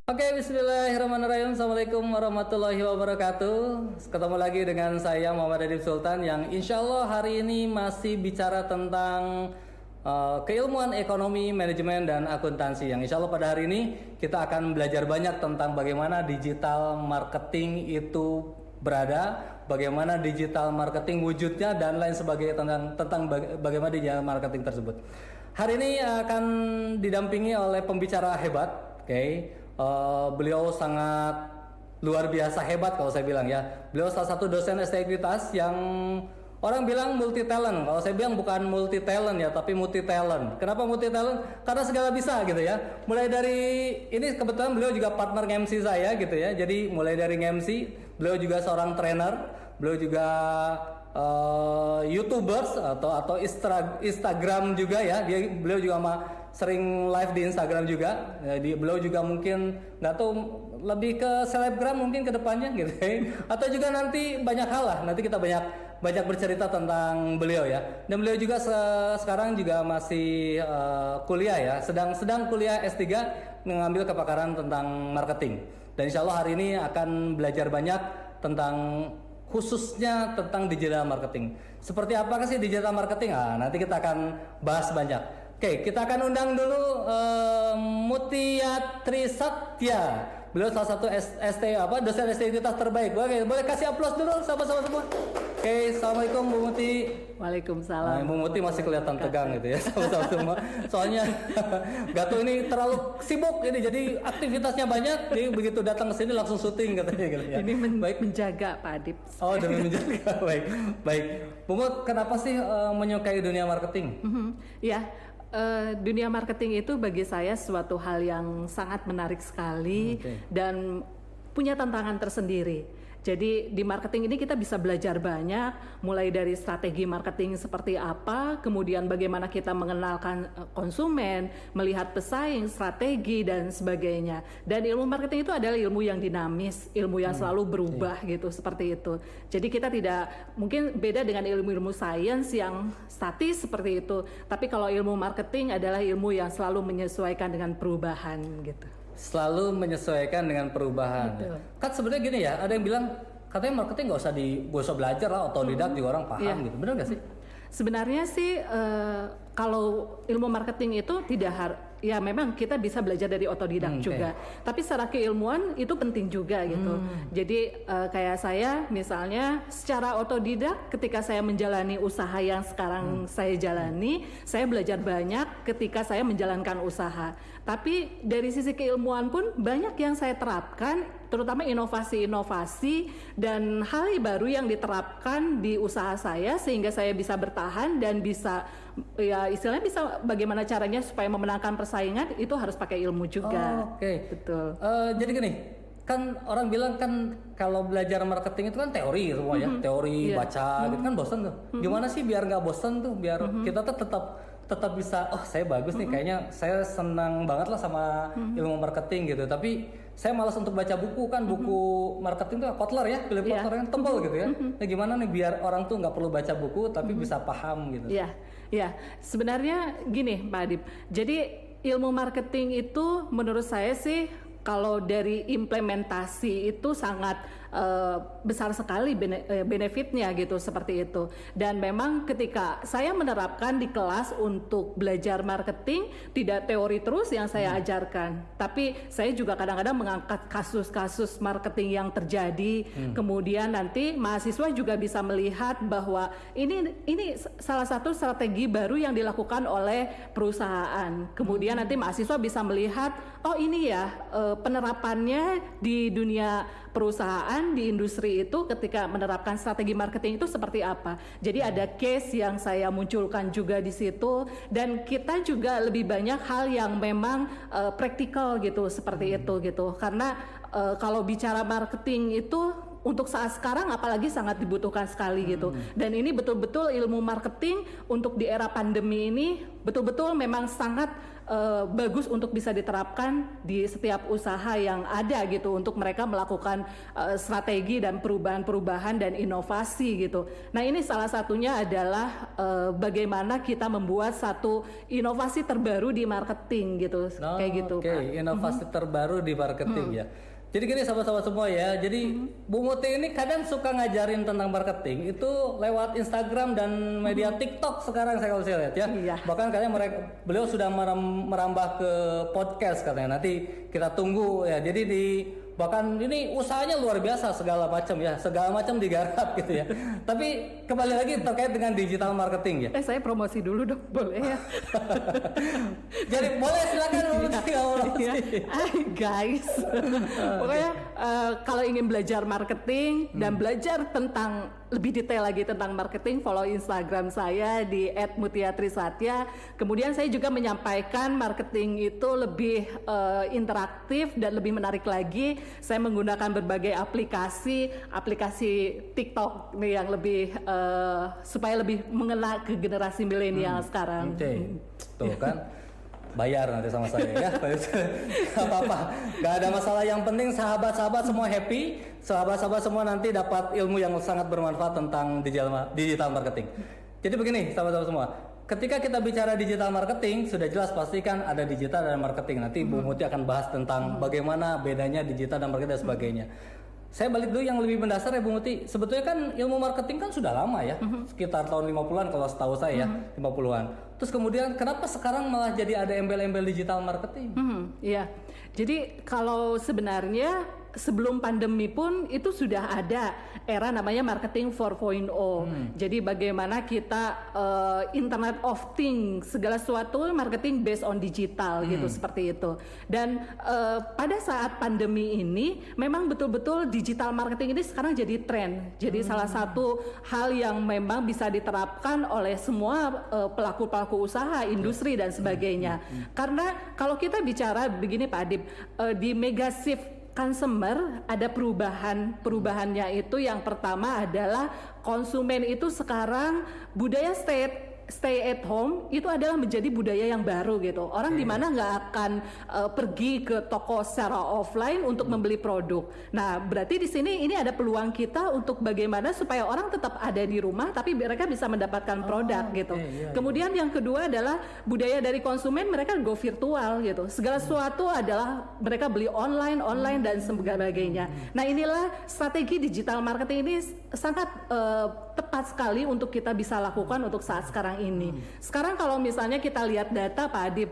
Oke, bismillahirrahmanirrahim. Assalamualaikum warahmatullahi wabarakatuh. Ketemu lagi dengan saya Muhammad Adib Sultan yang insya Allah hari ini masih bicara tentang keilmuan ekonomi, manajemen, dan akuntansi. Yang insya Allah pada hari ini kita akan belajar banyak tentang bagaimana digital marketing itu berada, bagaimana digital marketing wujudnya, dan lain sebagainya tentang bagaimana digital marketing tersebut. Hari ini akan didampingi oleh pembicara hebat, oke. Beliau sangat luar biasa hebat kalau saya bilang ya. Beliau salah satu dosen STEkuitas yang orang bilang multi talent. Kalau saya bilang bukan multi talent ya, tapi multi talent. Kenapa multi talent? Karena segala bisa gitu ya. Mulai dari ini kebetulan beliau juga partner MC saya gitu ya. Jadi mulai dari MC, beliau juga seorang trainer, beliau juga YouTubers atau Instagram juga ya. Beliau juga sering live di Instagram juga. Jadi beliau juga mungkin nggak tahu lebih ke selebgram mungkin ke depannya gitu ya. Atau juga nanti banyak hal lah. Nanti kita banyak bercerita tentang beliau ya. Dan beliau juga sekarang juga masih kuliah ya. Sedang kuliah S3 mengambil kepakaran tentang marketing. Dan insya Allah hari ini akan belajar banyak tentang khususnya tentang digital marketing. Seperti apakah sih digital marketing? Nanti kita akan bahas banyak. Oke, kita akan undang dulu Mutia Trisatya. Beliau salah satu dosen STEkuitas terbaik. Boleh kasih aplaus dulu sama-sama semua. Oke, assalamualaikum Bu Muti. Waalaikumsalam. Bu Muti masih kelihatan tegang gitu ya, sama-sama semua. Soalnya Gato ini terlalu sibuk ini, jadi aktivitasnya banyak. Jadi begitu datang ke sini langsung syuting katanya gitu ya. Ini menjaga Pak Adib. Oh, demi menjaga. Baik. Bu Mut, kenapa sih menyukai dunia marketing? Ya. Dunia marketing itu bagi saya suatu hal yang sangat menarik sekali dan punya tantangan tersendiri. Jadi di marketing ini kita bisa belajar banyak, mulai dari strategi marketing seperti apa, kemudian bagaimana kita mengenalkan konsumen, melihat pesaing, strategi dan sebagainya. Dan ilmu marketing itu adalah ilmu yang dinamis, ilmu yang selalu berubah gitu, seperti itu. Jadi kita tidak mungkin beda dengan ilmu-ilmu sains yang statis seperti itu. Tapi kalau ilmu marketing adalah ilmu yang selalu menyesuaikan dengan perubahan gitu. Selalu menyesuaikan dengan perubahan. Betul. Kan sebenarnya gini ya, ada yang bilang katanya marketing nggak usah belajar lah, otodidak juga orang paham gitu. Benar nggak sih? Sebenarnya sih kalau ilmu marketing itu ya memang kita bisa belajar dari otodidak juga. Tapi secara keilmuan itu penting juga gitu. Jadi kayak saya misalnya secara otodidak ketika saya menjalani usaha yang sekarang saya jalani, saya belajar banyak ketika saya menjalankan usaha. Tapi dari sisi keilmuan pun banyak yang saya terapkan, terutama inovasi-inovasi dan hal baru yang diterapkan di usaha saya sehingga saya bisa bertahan dan bisa ya istilahnya bisa bagaimana caranya supaya memenangkan persaingan itu harus pakai ilmu juga. Betul. Jadi gini, kan orang bilang kan kalau belajar marketing itu kan teori semua ya, teori baca gitu kan bosan tuh. Gimana sih biar nggak bosan tuh, biar kita tuh tetap bisa, oh saya bagus nih, kayaknya saya senang banget lah sama ilmu marketing gitu. Tapi saya malas untuk baca buku, kan buku marketing tuh Kotler ya, Philip Kotler kan tebal gitu ya. Nah gimana nih biar orang tuh nggak perlu baca buku tapi bisa paham gitu? Ya sebenarnya gini Pak Adib. Jadi ilmu marketing itu menurut saya sih kalau dari implementasi itu sangat besar sekali benefitnya gitu, seperti itu. Dan memang ketika saya menerapkan di kelas untuk belajar marketing, tidak teori terus yang saya ajarkan, tapi saya juga kadang-kadang mengangkat kasus-kasus marketing yang terjadi. Kemudian nanti mahasiswa juga bisa melihat bahwa ini salah satu strategi baru yang dilakukan oleh perusahaan. Kemudian nanti mahasiswa bisa melihat, oh ini ya penerapannya di dunia perusahaan perubahan di industri itu ketika menerapkan strategi marketing itu seperti apa. Jadi ada case yang saya munculkan juga di situ, dan kita juga lebih banyak hal yang memang praktikal gitu seperti itu gitu. Karena kalau bicara marketing itu untuk saat sekarang apalagi sangat dibutuhkan sekali gitu. Dan ini betul-betul ilmu marketing untuk di era pandemi ini betul-betul memang sangat bagus untuk bisa diterapkan di setiap usaha yang ada gitu, untuk mereka melakukan strategi dan perubahan-perubahan dan inovasi gitu. Nah, ini salah satunya adalah bagaimana kita membuat satu inovasi terbaru di marketing gitu. Kayak gitu, Pak. Inovasi terbaru di marketing ya. Jadi gini sahabat-sahabat semua ya, jadi Bu Muti ini kadang suka ngajarin tentang marketing itu lewat Instagram dan media TikTok sekarang saya lihat ya. Iya. Bahkan kadang beliau sudah merambah ke podcast katanya. Nanti kita tunggu ya. Jadi bahkan ini usahanya luar biasa, segala macam digarap gitu ya. Tapi kembali lagi terkait dengan digital marketing ya. Saya promosi dulu dong, boleh ya? Jadi boleh silakan Bu Muti. Guys, pokoknya kalau ingin belajar marketing dan belajar tentang lebih detail lagi tentang marketing, follow Instagram saya di @mutiatrisatya. Kemudian saya juga menyampaikan marketing itu lebih interaktif dan lebih menarik lagi. Saya menggunakan berbagai aplikasi TikTok nih yang lebih supaya lebih mengena ke generasi milenial sekarang. Tuh kan. Bayar nanti sama saya ya. Gak apa-apa, gak ada masalah. Yang penting sahabat-sahabat semua happy, sahabat-sahabat semua nanti dapat ilmu yang sangat bermanfaat tentang digital marketing. Jadi begini sahabat-sahabat semua, ketika kita bicara digital marketing sudah jelas pastikan ada digital dan marketing. Nanti Bu Muti akan bahas tentang bagaimana bedanya digital dan marketing dan sebagainya. Saya balik dulu yang lebih mendasar ya Bu Muti. Sebetulnya kan ilmu marketing kan sudah lama ya, sekitar tahun 50-an kalau setahu saya ya, 50-an. Terus kemudian kenapa sekarang malah jadi ada embel-embel digital marketing? Iya, jadi kalau sebenarnya sebelum pandemi pun itu sudah ada era namanya marketing 4.0. Jadi bagaimana kita Internet of Things, segala sesuatu marketing based on digital gitu, seperti itu. Dan pada saat pandemi ini memang betul-betul digital marketing ini sekarang jadi tren. Jadi salah satu hal yang memang bisa diterapkan oleh semua pelaku-pelaku usaha, industri dan sebagainya. Karena kalau kita bicara begini Pak Adib, di mega shift consumer ada perubahannya itu yang pertama adalah konsumen itu sekarang budaya stay at home itu adalah menjadi budaya yang baru gitu. Orang di mana nggak akan pergi ke toko secara offline untuk membeli produk. Nah, berarti di sini ini ada peluang kita untuk bagaimana supaya orang tetap ada di rumah tapi mereka bisa mendapatkan produk gitu. Kemudian yang kedua adalah budaya dari konsumen, mereka go virtual gitu. Segala sesuatu adalah mereka beli online dan sebagainya. Nah, inilah strategi digital marketing ini sangat tepat sekali untuk kita bisa lakukan untuk saat sekarang ini. Sekarang kalau misalnya kita lihat data Pak Adib,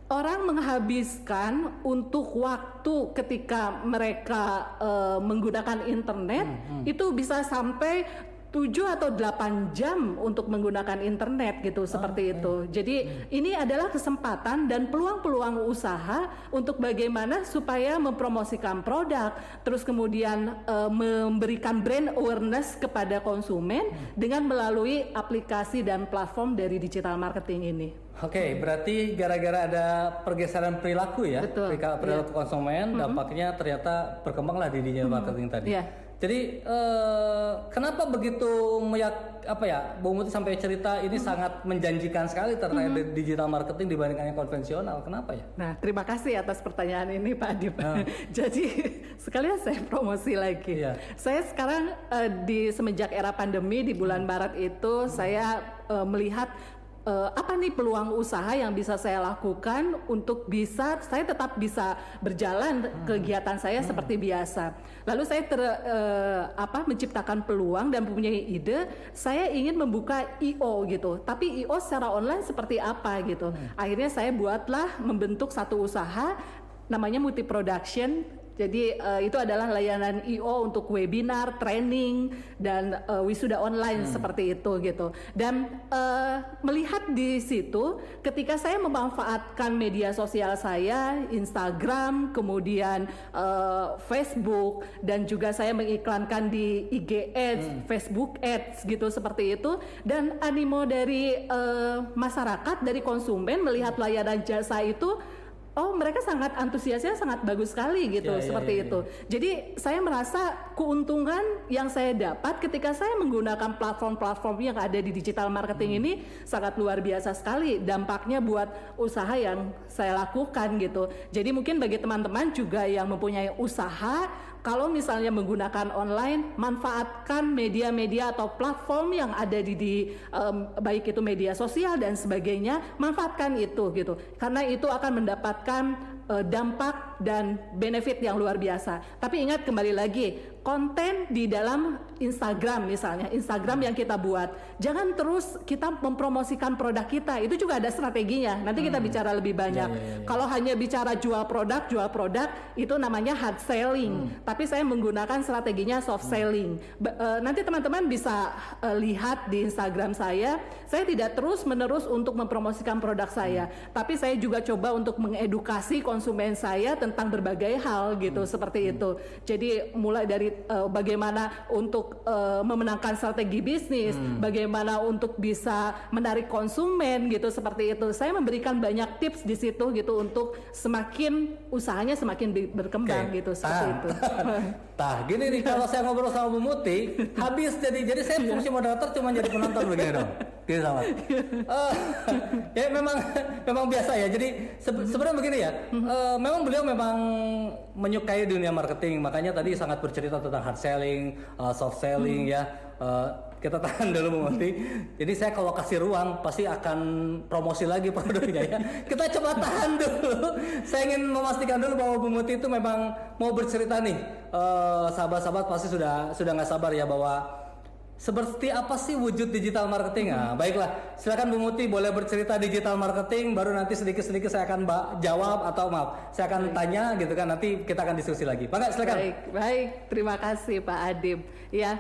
orang menghabiskan untuk waktu ketika mereka menggunakan internet itu bisa sampai 7 atau 8 jam untuk menggunakan internet gitu, seperti itu. Jadi ini adalah kesempatan dan peluang-peluang usaha untuk bagaimana supaya mempromosikan produk, terus kemudian memberikan brand awareness kepada konsumen dengan melalui aplikasi dan platform dari digital marketing ini. Oke, berarti gara-gara ada pergeseran perilaku ya, perilaku konsumen, dampaknya ternyata berkembanglah di digital marketing tadi. Jadi kenapa begitu Bu Muti sampai cerita ini sangat menjanjikan sekali terkait digital marketing dibandingkan yang konvensional? Kenapa ya? Nah, terima kasih atas pertanyaan ini Pak Adib. Jadi sekalian saya promosi lagi. Saya sekarang semenjak era pandemi di bulan Maret itu saya melihat apa nih peluang usaha yang bisa saya lakukan untuk saya tetap bisa berjalan kegiatan saya seperti biasa. Lalu saya menciptakan peluang dan mempunyai ide, saya ingin membuka IO gitu. Tapi IO secara online seperti apa gitu. Akhirnya saya membentuk satu usaha namanya Muti Production Jadi itu adalah layanan IO untuk webinar, training, dan wisuda online seperti itu gitu. Dan melihat di situ, ketika saya memanfaatkan media sosial saya, Instagram, kemudian Facebook, dan juga saya mengiklankan di IG Ads, Facebook Ads gitu seperti itu, dan animo dari masyarakat, dari konsumen melihat layanan jasa itu. Oh, mereka sangat antusiasnya sangat bagus sekali gitu, seperti itu. Jadi saya merasa keuntungan yang saya dapat ketika saya menggunakan platform-platform yang ada di digital marketing ini sangat luar biasa sekali dampaknya buat usaha yang saya lakukan gitu. Jadi mungkin bagi teman-teman juga yang mempunyai usaha, kalau misalnya menggunakan online, manfaatkan media-media atau platform yang ada di baik itu media sosial dan sebagainya, manfaatkan itu gitu. Karena itu akan mendapatkan dampak dan benefit yang luar biasa. Tapi ingat kembali lagi, konten di dalam Instagram misalnya, Instagram yang kita buat, jangan terus kita mempromosikan produk kita, itu juga ada strateginya. Nanti kita bicara lebih banyak. Kalau hanya bicara jual produk, itu namanya hard selling. Tapi saya menggunakan strateginya soft selling. Nanti teman-teman bisa lihat di Instagram saya tidak terus-menerus untuk mempromosikan produk saya, tapi saya juga coba untuk mengedukasi konsumen saya tentang berbagai hal gitu, seperti itu. Jadi mulai dari bagaimana untuk memenangkan strategi bisnis, bagaimana untuk bisa menarik konsumen gitu, seperti itu. Saya memberikan banyak tips di situ gitu untuk semakin usahanya semakin berkembang gitu, seperti itu. Gini nih, kalau saya ngobrol sama Bu Muti habis, jadi saya fungsi moderator cuma jadi penonton begini dong. Gitu sama. Ya memang biasa ya. Jadi sebenarnya begini ya. Memang beliau memang menyukai dunia marketing, makanya tadi sangat bercerita tentang hard selling, soft selling ya. Kita tahan dulu Bu Muti. Jadi saya kalau kasih ruang pasti akan promosi lagi produknya ya. Kita coba tahan dulu. Saya ingin memastikan dulu bahwa Bu Muti itu memang mau bercerita nih. Sahabat-sahabat pasti sudah nggak sabar ya bahwa seperti apa sih wujud digital marketing? Nah, baiklah, silakan Bu Muti boleh bercerita digital marketing, baru nanti sedikit-sedikit saya akan jawab atau saya akan tanya gitu kan, nanti kita akan diskusi lagi. Pak, silakan. Baik, terima kasih Pak Adib. Ya,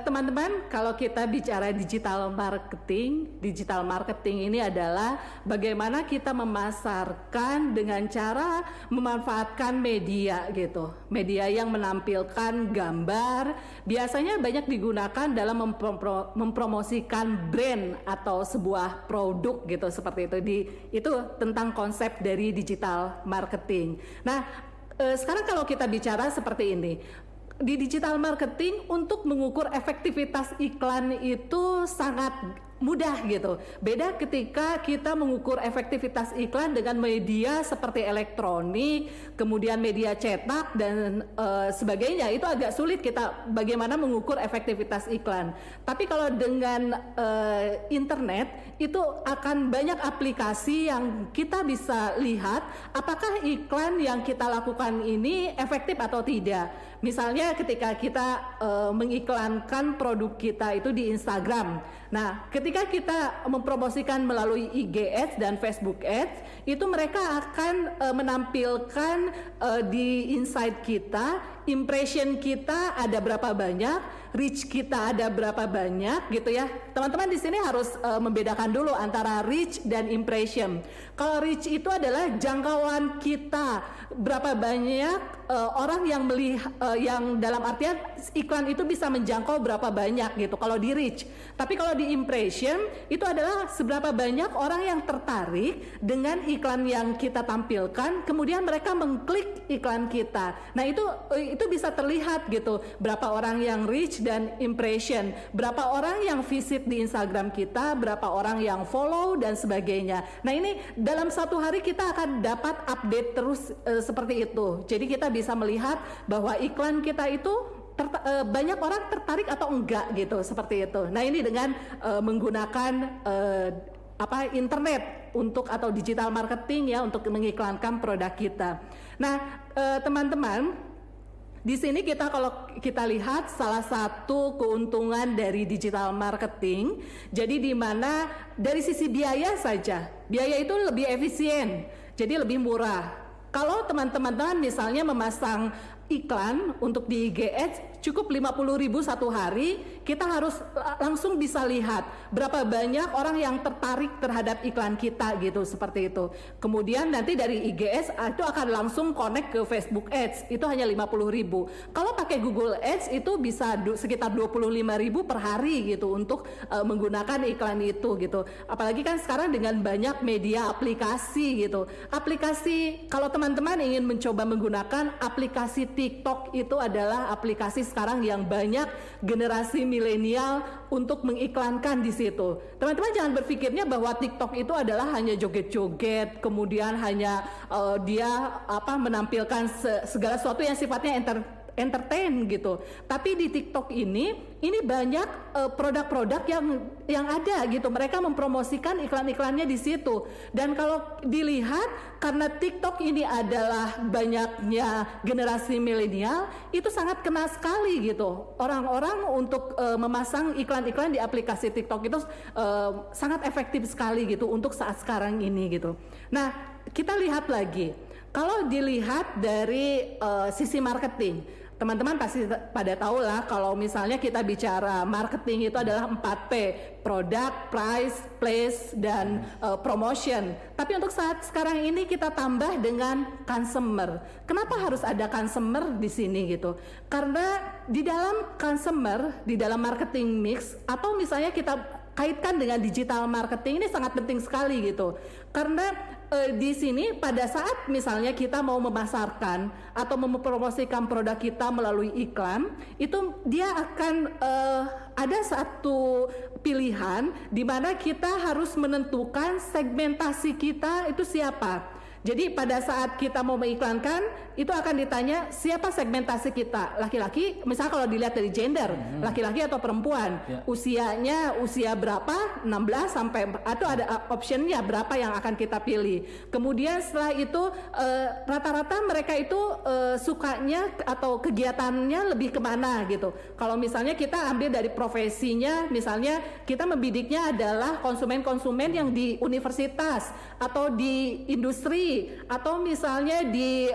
teman-teman, kalau kita bicara digital marketing ini adalah bagaimana kita memasarkan dengan cara memanfaatkan media gitu. Media yang menampilkan gambar, biasanya banyak digunakan dalam mempromosikan brand atau sebuah produk gitu, seperti itu. Itu tentang konsep dari digital marketing. Nah, sekarang kalau kita bicara seperti ini, di digital marketing untuk mengukur efektivitas iklan itu sangat mudah gitu. Beda ketika kita mengukur efektivitas iklan dengan media seperti elektronik, kemudian media cetak dan sebagainya. Itu agak sulit kita bagaimana mengukur efektivitas iklan. Tapi kalau dengan internet itu akan banyak aplikasi yang kita bisa lihat apakah iklan yang kita lakukan ini efektif atau tidak. Misalnya ketika kita mengiklankan produk kita itu di Instagram. Nah, ketika kita mempromosikan melalui IG Ads dan Facebook Ads, itu mereka akan menampilkan di insight kita, impression kita ada berapa banyak, reach kita ada berapa banyak gitu ya. Teman-teman di sini harus membedakan dulu antara reach dan impression. Kalau reach itu adalah jangkauan kita, berapa banyak orang yang melihat, yang dalam artian iklan itu bisa menjangkau berapa banyak gitu kalau di reach. Tapi kalau di impression itu adalah seberapa banyak orang yang tertarik dengan iklan yang kita tampilkan, kemudian mereka mengklik iklan kita. Nah, itu bisa terlihat gitu, berapa orang yang reach dan impression, berapa orang yang visit di Instagram kita, berapa orang yang follow dan sebagainya. Nah, ini dalam satu hari kita akan dapat update terus seperti itu. Jadi kita bisa melihat bahwa iklan kita itu banyak orang tertarik atau enggak gitu, seperti itu. Nah, ini dengan menggunakan internet atau digital marketing ya untuk mengiklankan produk kita. Nah, teman-teman, di sini kalau kita lihat salah satu keuntungan dari digital marketing, jadi di mana dari sisi biaya saja, biaya itu lebih efisien, jadi lebih murah. kalau teman-teman misalnya memasang iklan untuk di IG Ads cukup 50.000 satu hari, kita harus langsung bisa lihat berapa banyak orang yang tertarik terhadap iklan kita gitu, seperti itu. Kemudian nanti dari IG Ads itu akan langsung connect ke Facebook Ads, itu hanya 50.000. Kalau pakai Google Ads itu bisa sekitar 25.000 per hari gitu untuk menggunakan iklan itu gitu. Apalagi kan sekarang dengan banyak media aplikasi gitu. Aplikasi, kalau teman-teman ingin mencoba menggunakan aplikasi TikTok, itu adalah aplikasi sekarang yang banyak generasi milenial untuk mengiklankan di situ. Teman-teman jangan berpikirnya bahwa TikTok itu adalah hanya joget-joget, kemudian hanya dia menampilkan segala sesuatu yang sifatnya entertain gitu. Tapi di TikTok ini banyak produk-produk yang ada gitu. Mereka mempromosikan iklan-iklannya di situ. Dan kalau dilihat karena TikTok ini adalah banyaknya generasi milenial, itu sangat kena sekali gitu. Orang-orang untuk memasang iklan-iklan di aplikasi TikTok itu sangat efektif sekali gitu untuk saat sekarang ini gitu. Nah, kita lihat lagi. Kalau dilihat dari sisi marketing, teman-teman pasti pada tahu lah kalau misalnya kita bicara marketing itu adalah 4P, product, price, place, dan promotion. Tapi untuk saat sekarang ini kita tambah dengan consumer. Kenapa harus ada consumer di sini gitu? Karena di dalam consumer, di dalam marketing mix, atau misalnya kita kaitkan dengan digital marketing, ini sangat penting sekali gitu. Karena di sini pada saat misalnya kita mau memasarkan atau mempromosikan produk kita melalui iklan, itu dia akan ada satu pilihan di mana kita harus menentukan segmentasi kita itu siapa. Jadi pada saat kita mau mengiklankan, itu akan ditanya siapa segmentasi kita, laki-laki, misalnya kalau dilihat dari gender, laki-laki atau perempuan, usianya usia berapa, 16 sampai, atau ada optionnya berapa yang akan kita pilih. Kemudian setelah itu rata-rata mereka itu sukanya atau kegiatannya lebih kemana gitu. Kalau misalnya kita ambil dari profesinya, misalnya kita membidiknya adalah konsumen-konsumen yang di universitas atau di industri atau misalnya di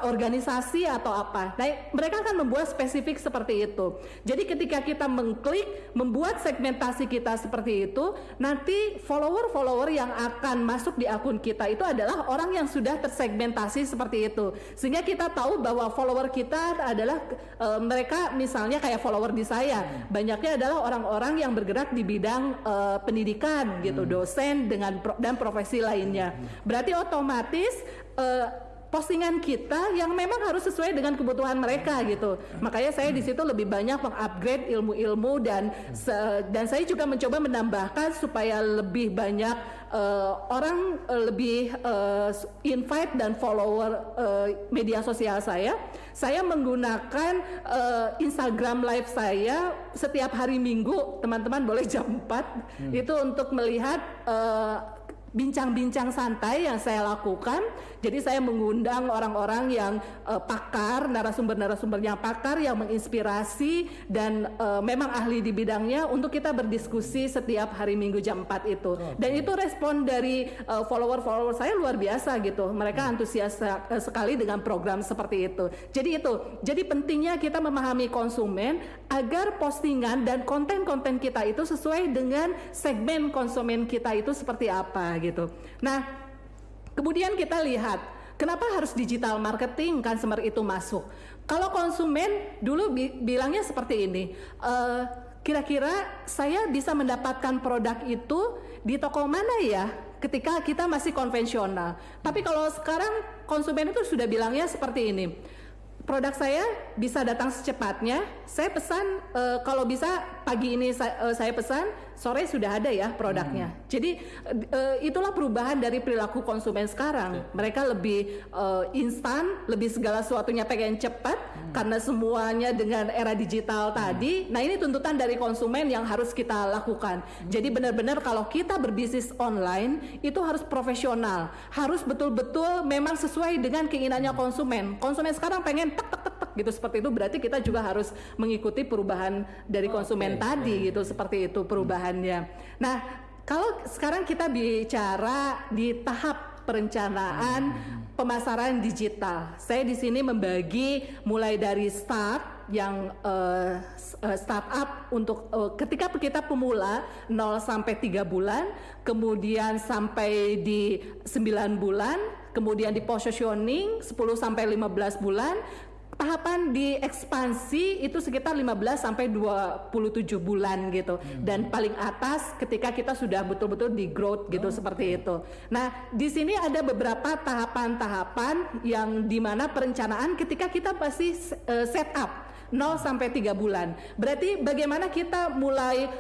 organisasi atau apa. Nah, mereka akan membuat spesifik seperti itu. Jadi ketika kita mengklik membuat segmentasi kita seperti itu, nanti follower-follower yang akan masuk di akun kita itu adalah orang yang sudah tersegmentasi seperti itu. Sehingga kita tahu bahwa follower kita adalah mereka misalnya kayak follower di saya, banyaknya adalah orang-orang yang bergerak di bidang pendidikan gitu, dosen dan profesi lainnya. Berarti otomatis postingan kita yang memang harus sesuai dengan kebutuhan mereka gitu. Makanya saya di situ lebih banyak mengupgrade ilmu-ilmu dan saya juga mencoba menambahkan supaya lebih banyak orang lebih invite dan follower media sosial saya. Saya menggunakan Instagram live saya setiap hari Minggu, teman-teman boleh jam 4 itu untuk melihat bincang-bincang santai yang saya lakukan. Jadi saya mengundang orang-orang yang pakar, narasumber-narasumber yang pakar, yang menginspirasi dan memang ahli di bidangnya untuk kita berdiskusi setiap hari Minggu jam 4 itu. Dan itu respon dari follower-follower saya luar biasa gitu. Mereka antusias sekali dengan program seperti itu. Jadi pentingnya kita memahami konsumen agar postingan dan konten-konten kita itu sesuai dengan segmen konsumen kita itu seperti apa gitu. Nah, kemudian kita lihat kenapa harus digital marketing consumer itu masuk. Kalau konsumen dulu bilangnya seperti ini, kira-kira saya bisa mendapatkan produk itu di toko mana ya ketika kita masih konvensional. Tapi kalau sekarang konsumen itu sudah bilangnya seperti ini, produk saya bisa datang secepatnya. Saya pesan kalau bisa pagi ini saya pesan, sore sudah ada ya produknya. Jadi itulah perubahan dari perilaku konsumen sekarang. Mereka lebih instan, lebih segala sesuatunya pengen cepat karena semuanya dengan era digital tadi. Nah, ini tuntutan dari konsumen yang harus kita lakukan. Jadi benar-benar kalau kita berbisnis online itu harus profesional, harus betul-betul memang sesuai dengan keinginannya konsumen. Konsumen sekarang pengen tek gitu, seperti itu, berarti kita juga harus mengikuti perubahan dari konsumen tadi gitu, seperti itu perubahannya. Nah, kalau sekarang kita bicara di tahap perencanaan pemasaran digital. Saya di sini membagi mulai dari start yang startup untuk ketika kita pemula 0 sampai 3 bulan, kemudian sampai di 9 bulan, kemudian di positioning 10 sampai 15 bulan. Tahapan di ekspansi itu sekitar 15 sampai 27 bulan gitu. Dan paling atas ketika kita sudah betul-betul di growth gitu, seperti itu. Nah, di sini ada beberapa tahapan-tahapan yang dimana perencanaan ketika kita pasti set up 0 sampai 3 bulan. Berarti bagaimana kita mulai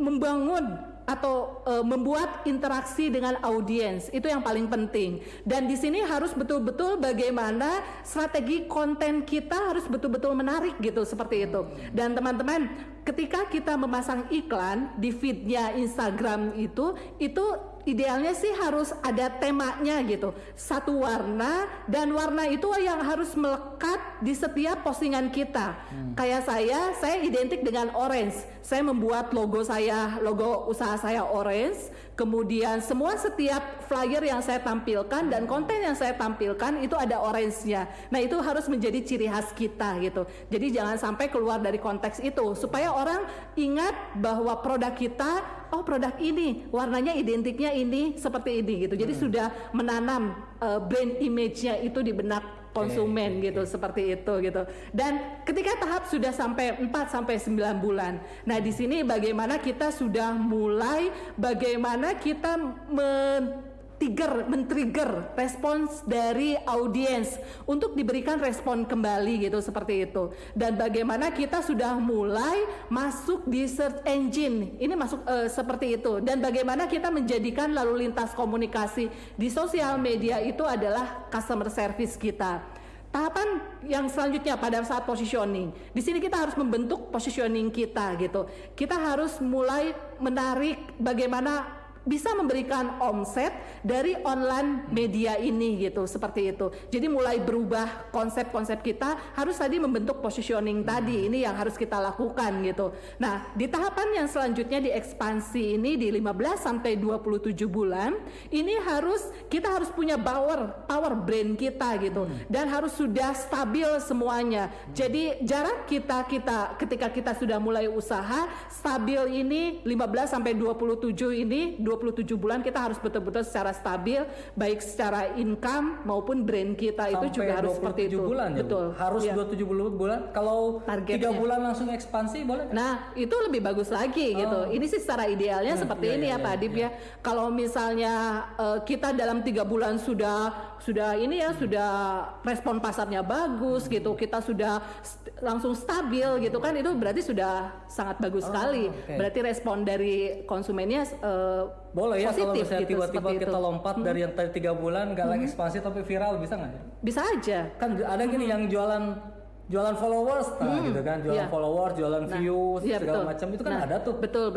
membangun atau membuat interaksi dengan audiens, itu yang paling penting. Dan di sini harus betul-betul bagaimana strategi konten kita harus betul-betul menarik gitu, seperti itu. Dan teman-teman, ketika kita memasang iklan di feednya Instagram itu idealnya sih harus ada temanya gitu, satu warna, dan warna itu yang harus melekat di setiap postingan kita. Kayak saya identik dengan orange. Saya membuat logo usaha saya orange. Kemudian setiap flyer yang saya tampilkan dan konten yang saya tampilkan itu ada orange-nya. Nah, itu harus menjadi ciri khas kita gitu. Jadi jangan sampai keluar dari konteks itu, supaya orang ingat bahwa produk kita, oh produk ini warnanya identiknya ini seperti ini gitu. Jadi sudah menanam brand image-nya itu di benak konsumen gitu, seperti itu gitu. Dan ketika tahap sudah sampai 4 sampai 9 bulan. Nah, di sini bagaimana kita sudah mulai bagaimana kita men-trigger respons dari audiens untuk diberikan respon kembali gitu, seperti itu. Dan bagaimana kita sudah mulai masuk di search engine, ini masuk seperti itu. Dan bagaimana kita menjadikan lalu lintas komunikasi di sosial media itu adalah customer service kita. Tahapan yang selanjutnya pada saat positioning, di sini kita harus membentuk positioning kita gitu. Kita harus mulai menarik bagaimana bisa memberikan omset dari online media ini gitu, seperti itu. Jadi mulai berubah konsep-konsep kita, harus tadi membentuk positioning tadi, ini yang harus kita lakukan gitu. Nah, di tahapan yang selanjutnya di ekspansi ini di 15 sampai 27 bulan, ini kita harus punya power brand kita gitu, dan harus sudah stabil semuanya. Jadi jarak kita ketika kita sudah mulai usaha stabil ini 15 sampai 27 ini 27 bulan kita harus betul-betul secara stabil, baik secara income maupun brand kita itu juga harus seperti itu. Bulan, ya, betul. Harus 27 bulan. Kalau 3 bulan langsung ekspansi boleh? Nah, itu lebih bagus lagi gitu. Ini sih secara idealnya seperti ini ya Pak Adib ya. Kalau misalnya kita dalam 3 bulan sudah respon pasarnya bagus gitu, kita sudah langsung stabil gitu kan, itu berarti sudah sangat bagus sekali. Berarti respon dari konsumennya boleh ya, kalau misalnya gitu, tiba-tiba kita lompat dari yang tadi 3 bulan gak lagi ekspansi tapi viral, bisa nggak ya? Bisa aja. Kan ada gini yang jualan followers, gitu kan, jualan followers, jualan views, segala macam itu kan ada tuh. Betul.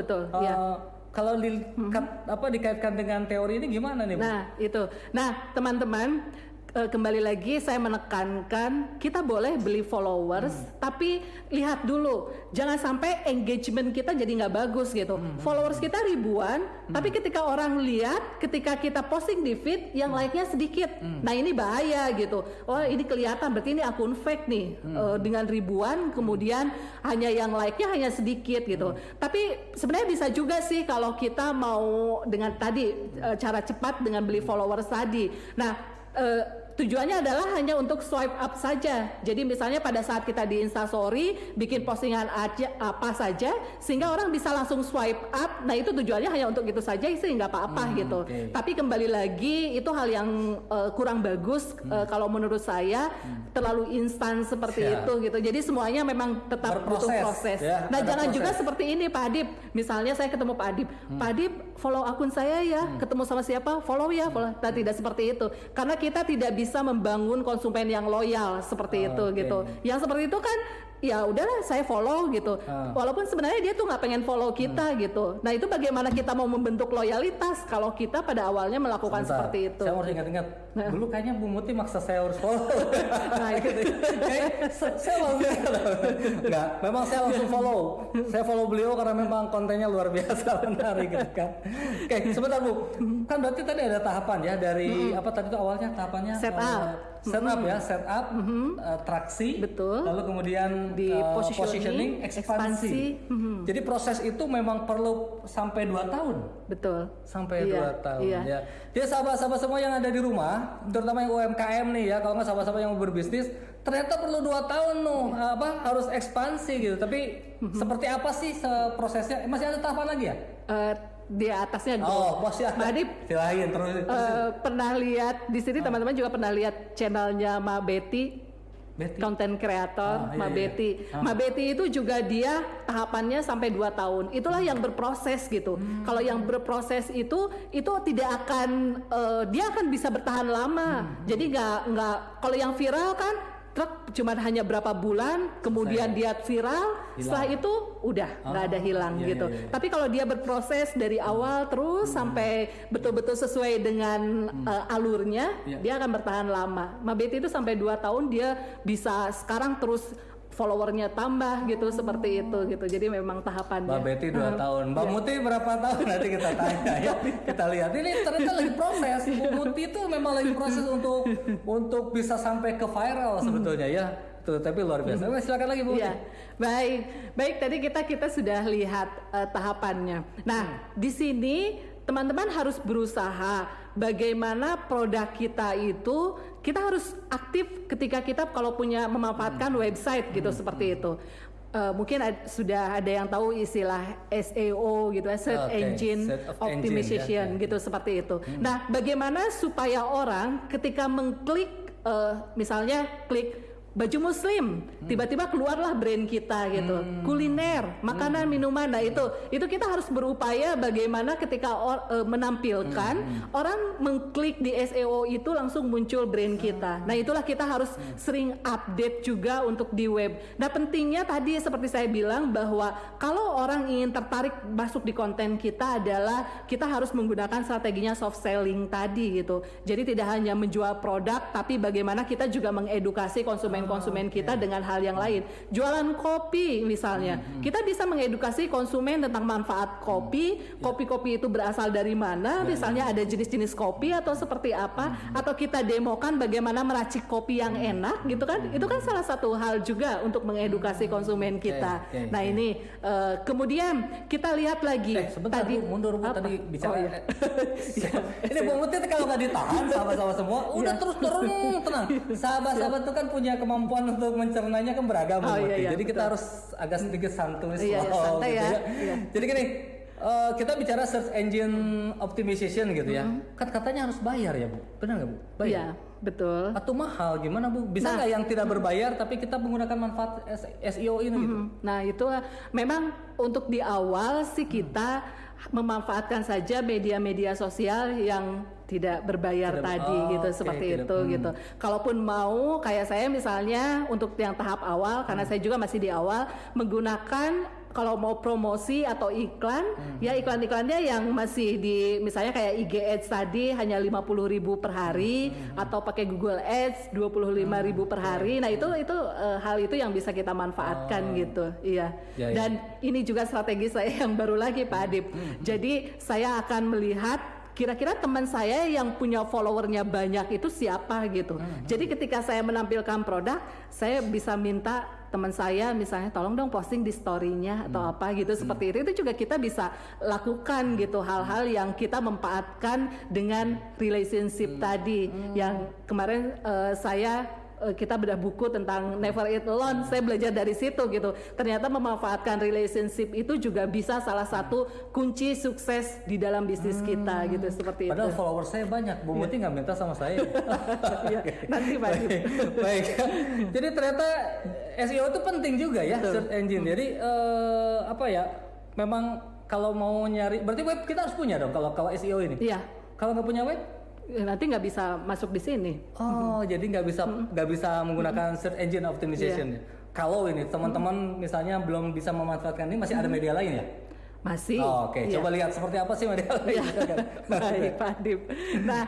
Kalau dikaitkan dengan teori ini gimana nih Bu? Nah itu. Nah teman-teman, kembali lagi saya menekankan kita boleh beli followers, tapi lihat dulu jangan sampai engagement kita jadi nggak bagus gitu. Followers kita ribuan, tapi ketika orang lihat, ketika kita posting di feed yang like-nya sedikit, nah ini bahaya gitu. Oh ini kelihatan berarti ini akun fake nih, dengan ribuan kemudian hanya yang like-nya hanya sedikit gitu. Tapi sebenarnya bisa juga sih kalau kita mau dengan tadi cara cepat dengan beli followers tadi. Nah tujuannya adalah hanya untuk swipe up saja. Jadi misalnya pada saat kita di Instastory bikin postingan apa saja sehingga orang bisa langsung swipe up. Nah itu tujuannya hanya untuk itu saja sih, nggak apa-apa gitu. Tapi kembali lagi itu hal yang kurang bagus kalau menurut saya, terlalu instan seperti itu gitu. Jadi semuanya memang tetap butuh proses. Ya, nah jangan juga seperti ini Pak Adib. Misalnya saya ketemu Pak Adib, Pak Adib follow akun saya ya, ketemu sama siapa follow ya, follow. Nah, tidak seperti itu. Karena kita tidak bisa membangun konsumen yang loyal seperti itu gitu. Yang seperti itu kan ya udahlah saya follow gitu. Walaupun sebenarnya dia tuh nggak pengen follow kita gitu. Nah itu bagaimana kita mau membentuk loyalitas kalau kita pada awalnya melakukan seperti itu. Saya harus ingat-ingat. Dulu kayaknya Bu Muti maksa saya harus follow. Nah itu. Saya nggak, memang saya langsung follow. Saya follow beliau karena memang kontennya luar biasa menarik gitu kan. Oke, sebentar Bu. Kan berarti tadi ada tahapan ya dari apa tadi itu awalnya tahapannya setup, traksi, betul. lalu kemudian Di positioning, ekspansi. Jadi proses itu memang perlu sampai 2 tahun. Betul. Sampai 2 tahun iya. ya. Jadi sahabat-sahabat semua yang ada di rumah, terutama yang UMKM nih ya, kalau nggak sahabat-sahabat yang mau berbisnis, ternyata perlu 2 tahun harus ekspansi gitu. Tapi seperti apa sih prosesnya? Masih ada tahapan lagi ya? Di atasnya masih ada. Mbak Adip, silahkan terus. pernah lihat di sini teman-teman juga pernah lihat channelnya Ma Betty, konten kreator Ma Betty. Ma Betty itu juga dia tahapannya sampai 2 tahun. Itulah yang berproses gitu. Kalau yang berproses itu tidak akan dia akan bisa bertahan lama. Jadi nggak kalau yang viral kan truk cuma hanya berapa bulan, kemudian dia viral, setelah itu udah nggak ada hilang gitu. Tapi kalau dia berproses dari awal terus sampai betul-betul sesuai dengan alurnya, dia akan bertahan lama. Ma Betty itu sampai 2 tahun dia bisa sekarang terus followernya tambah gitu, seperti itu gitu. Jadi memang tahapannya. Mbak Betty 2 tahun, Mbak Muti berapa tahun nanti kita tanya ya. Kita lihat ini ternyata lagi proses. Bu Muti itu memang lagi proses untuk bisa sampai ke viral sebetulnya ya. Tuh, tapi luar biasa. Silakan lagi Bu. Iya. Baik tadi kita sudah lihat tahapannya. Nah, di sini teman-teman harus berusaha bagaimana produk kita itu kita harus aktif ketika kita kalau punya memanfaatkan website gitu seperti itu. Mungkin sudah ada yang tahu istilah SEO gitu, Search Engine Optimization gitu seperti itu. Nah, bagaimana supaya orang ketika mengklik misalnya klik baju muslim, tiba-tiba keluarlah brand kita gitu, kuliner, makanan, minuman. Nah itu kita harus berupaya bagaimana ketika menampilkan orang mengklik di SEO itu langsung muncul brand kita. Nah itulah kita harus sering update juga untuk di web. Nah pentingnya tadi seperti saya bilang bahwa kalau orang ingin tertarik masuk di konten kita adalah kita harus menggunakan strateginya soft selling tadi gitu. Jadi tidak hanya menjual produk, tapi bagaimana kita juga mengedukasi konsumen kita dengan hal yang lain. Jualan kopi misalnya, kita bisa mengedukasi konsumen tentang manfaat kopi itu berasal dari mana, misalnya ada jenis-jenis kopi atau seperti apa, atau kita demokan bagaimana meracik kopi yang enak gitu kan. Itu kan salah satu hal juga untuk mengedukasi konsumen kita. Nah ini kemudian kita lihat lagi sebentar tadi Bu, mundur Bu, tadi bicara ini Bu Muti kalau nggak ditahan sahabat-sahabat semua udah terus tenang. Sahabat-sahabat itu kan punya kemampuan untuk mencernanya kan beragam Bu Muti. Jadi kita harus agak sedikit santai santai gitu ya. Jadi gini, kita bicara search engine optimization gitu ya. Kan katanya harus bayar ya Bu, benar nggak Bu? Bayar. Iya, betul. Atau mahal gimana Bu? Bisa nggak yang tidak berbayar tapi kita menggunakan manfaat SEO ini gitu? Nah itu memang untuk di awal sih kita memanfaatkan saja media-media sosial yang tidak berbayar tadi gitu, seperti itu gitu. Kalaupun mau kayak saya misalnya untuk yang tahap awal, karena saya juga masih di awal, menggunakan kalau mau promosi atau iklan, ya iklan-iklannya yang masih di misalnya kayak IG Ads tadi hanya 50.000 per hari, atau pakai Google Ads 25.000 per hari. Nah itu hal itu yang bisa kita manfaatkan gitu. Iya. Dan ini juga strategi saya yang baru lagi Pak Adip. Jadi saya akan melihat kira-kira teman saya yang punya followernya banyak itu siapa gitu. Jadi ketika saya menampilkan produk, saya bisa minta teman saya misalnya tolong dong posting di story-nya atau apa gitu, seperti itu juga kita bisa lakukan gitu, hal-hal yang kita memanfaatkan dengan relationship tadi yang kemarin kita bedah buku tentang Never Eat Alone, saya belajar dari situ gitu. Ternyata memanfaatkan relationship itu juga bisa salah satu kunci sukses di dalam bisnis kita gitu, seperti Padahal itu. follower saya banyak, Bu Muti nggak minta sama saya. Ya, nanti Pak. Baik. Jadi ternyata SEO itu penting juga ya, search engine. Jadi apa ya? Memang kalau mau nyari, berarti web kita harus punya dong kalau SEO ini. Iya. Kalau nggak punya web? Nanti nggak bisa masuk di sini. Oh, jadi nggak bisa menggunakan search engine optimization ya. kalau ini teman-teman misalnya belum bisa memanfaatkan ini, masih ada media lain ya? Masih. Oh, oke, Iya. coba lihat seperti apa sih media lain. Ya, baik Pak Adib. Nah,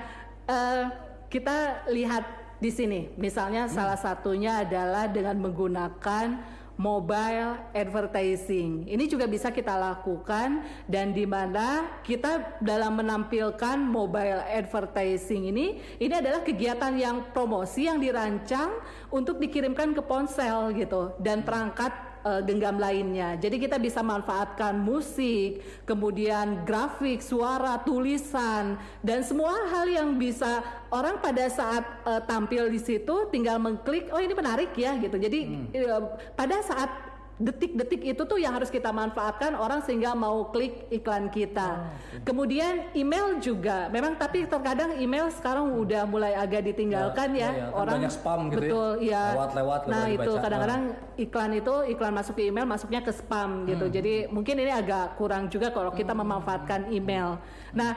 kita lihat di sini, misalnya salah satunya adalah dengan menggunakan mobile advertising. Ini juga bisa kita lakukan, dan di mana kita dalam menampilkan mobile advertising ini adalah kegiatan yang promosi yang dirancang untuk dikirimkan ke ponsel gitu dan perangkat genggam lainnya. Jadi kita bisa manfaatkan musik, kemudian grafik, suara, tulisan, dan semua hal yang bisa orang pada saat tampil di situ tinggal mengklik, oh ini menarik ya gitu. Jadi pada saat detik-detik itu tuh yang harus kita manfaatkan orang sehingga mau klik iklan kita. Kemudian email juga, memang tapi terkadang email sekarang udah mulai agak ditinggalkan ya, kan orang banyak spam gitu betul ya. Lewat-lewat. Nah itu dibaca. kadang-kadang iklan masuk ke email masuknya ke spam gitu. Jadi mungkin ini agak kurang juga kalau kita memanfaatkan email. Nah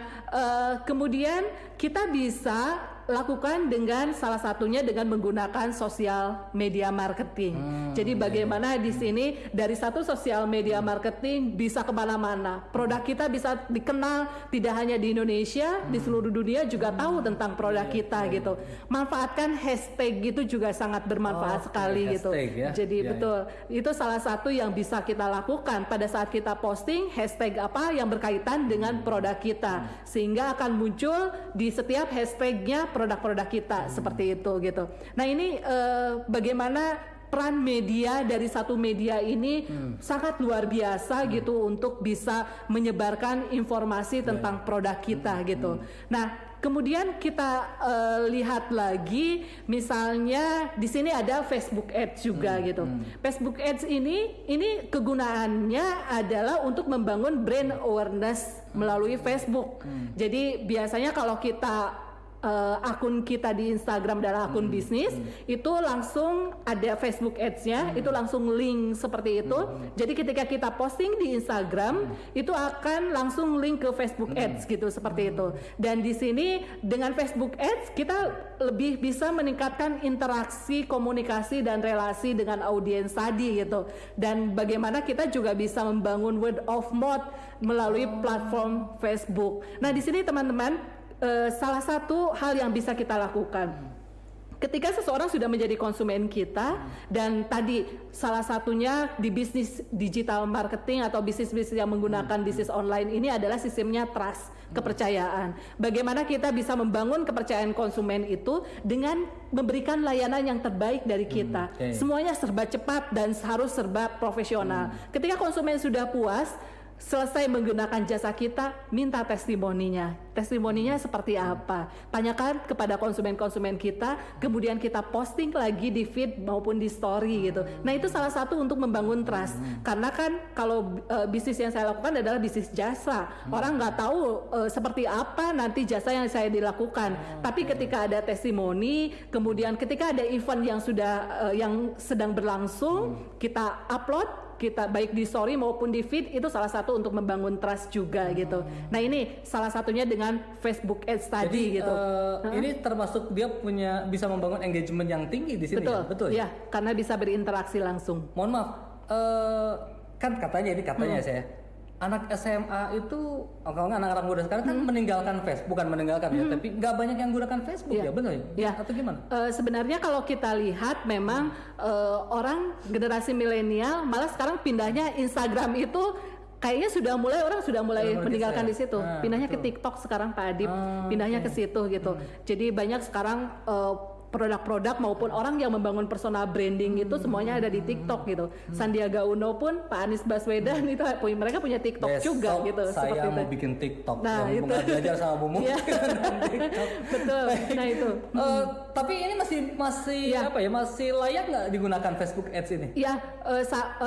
kemudian kita bisa lakukan dengan salah satunya dengan menggunakan sosial media marketing. Jadi bagaimana di sini dari satu sosial media marketing bisa kemana-mana. Produk kita bisa dikenal tidak hanya di Indonesia, di seluruh dunia juga tahu tentang produk kita gitu. Manfaatkan hashtag gitu juga sangat bermanfaat sekali gitu. Ya? Jadi betul, itu salah satu yang bisa kita lakukan pada saat kita posting hashtag apa yang berkaitan dengan produk kita, sehingga akan muncul di setiap hashtagnya produk-produk kita seperti itu gitu. Nah ini bagaimana peran media dari satu media ini sangat luar biasa gitu untuk bisa menyebarkan informasi tentang produk kita gitu. Nah kemudian kita lihat lagi, misalnya di sini ada Facebook Ads juga gitu. Facebook Ads ini kegunaannya adalah untuk membangun brand awareness melalui Facebook. Jadi biasanya kalau kita akun kita di Instagram adalah akun bisnis, itu langsung ada Facebook Ads-nya, itu langsung link seperti itu. Jadi ketika kita posting di Instagram, itu akan langsung link ke Facebook Ads gitu seperti itu. Dan di sini dengan Facebook Ads kita lebih bisa meningkatkan interaksi, komunikasi dan relasi dengan audiens tadi gitu. Dan bagaimana kita juga bisa membangun word of mouth melalui platform Facebook. Nah, di sini teman-teman, salah satu hal yang bisa kita lakukan ketika seseorang sudah menjadi konsumen kita, dan tadi salah satunya di bisnis digital marketing atau bisnis-bisnis yang menggunakan bisnis online ini adalah sistemnya trust, kepercayaan. Bagaimana kita bisa membangun kepercayaan konsumen itu dengan memberikan layanan yang terbaik dari kita. Semuanya serba cepat dan harus serba profesional. Ketika konsumen sudah puas selesai menggunakan jasa kita, minta testimoninya. Testimoninya seperti apa? Tanyakan kepada konsumen-konsumen kita, kemudian kita posting lagi di feed maupun di story gitu. Nah itu salah satu untuk membangun trust. Karena kan kalau bisnis yang saya lakukan adalah bisnis jasa, orang nggak tahu seperti apa nanti jasa yang saya dilakukan. Tapi ketika ada testimoni, kemudian ketika ada event yang sudah yang sedang berlangsung, kita upload, kita baik di story maupun di feed, itu salah satu untuk membangun trust juga gitu. Nah ini salah satunya dengan Facebook Ads tadi. Jadi, gitu. Ini termasuk dia bisa membangun engagement yang tinggi di sini. Betul. Ya, karena bisa berinteraksi langsung. Mohon maaf, kan katanya saya, anak SMA itu, kalau nggak anak-anak muda sekarang kan meninggalkan Facebook, bukan meninggalkan ya, tapi nggak banyak yang menggunakan Facebook ya, benar ya? Atau gimana? Sebenarnya kalau kita lihat memang orang generasi milenial malah sekarang pindahnya Instagram itu kayaknya orang sudah mulai meninggalkan di situ. Pindahnya ke TikTok sekarang Pak Adib, pindahnya ke situ gitu. Jadi banyak sekarang produk-produk maupun orang yang membangun personal branding itu semuanya ada di TikTok gitu. Sandiaga Uno pun, Pak Anies Baswedan itu mereka punya TikTok juga gitu. Saya mau bikin TikTok, nah, yang itu belajar sama Bu Mumu. Betul. Nah itu. Tapi ini masih layak nggak digunakan Facebook Ads ini? Ya,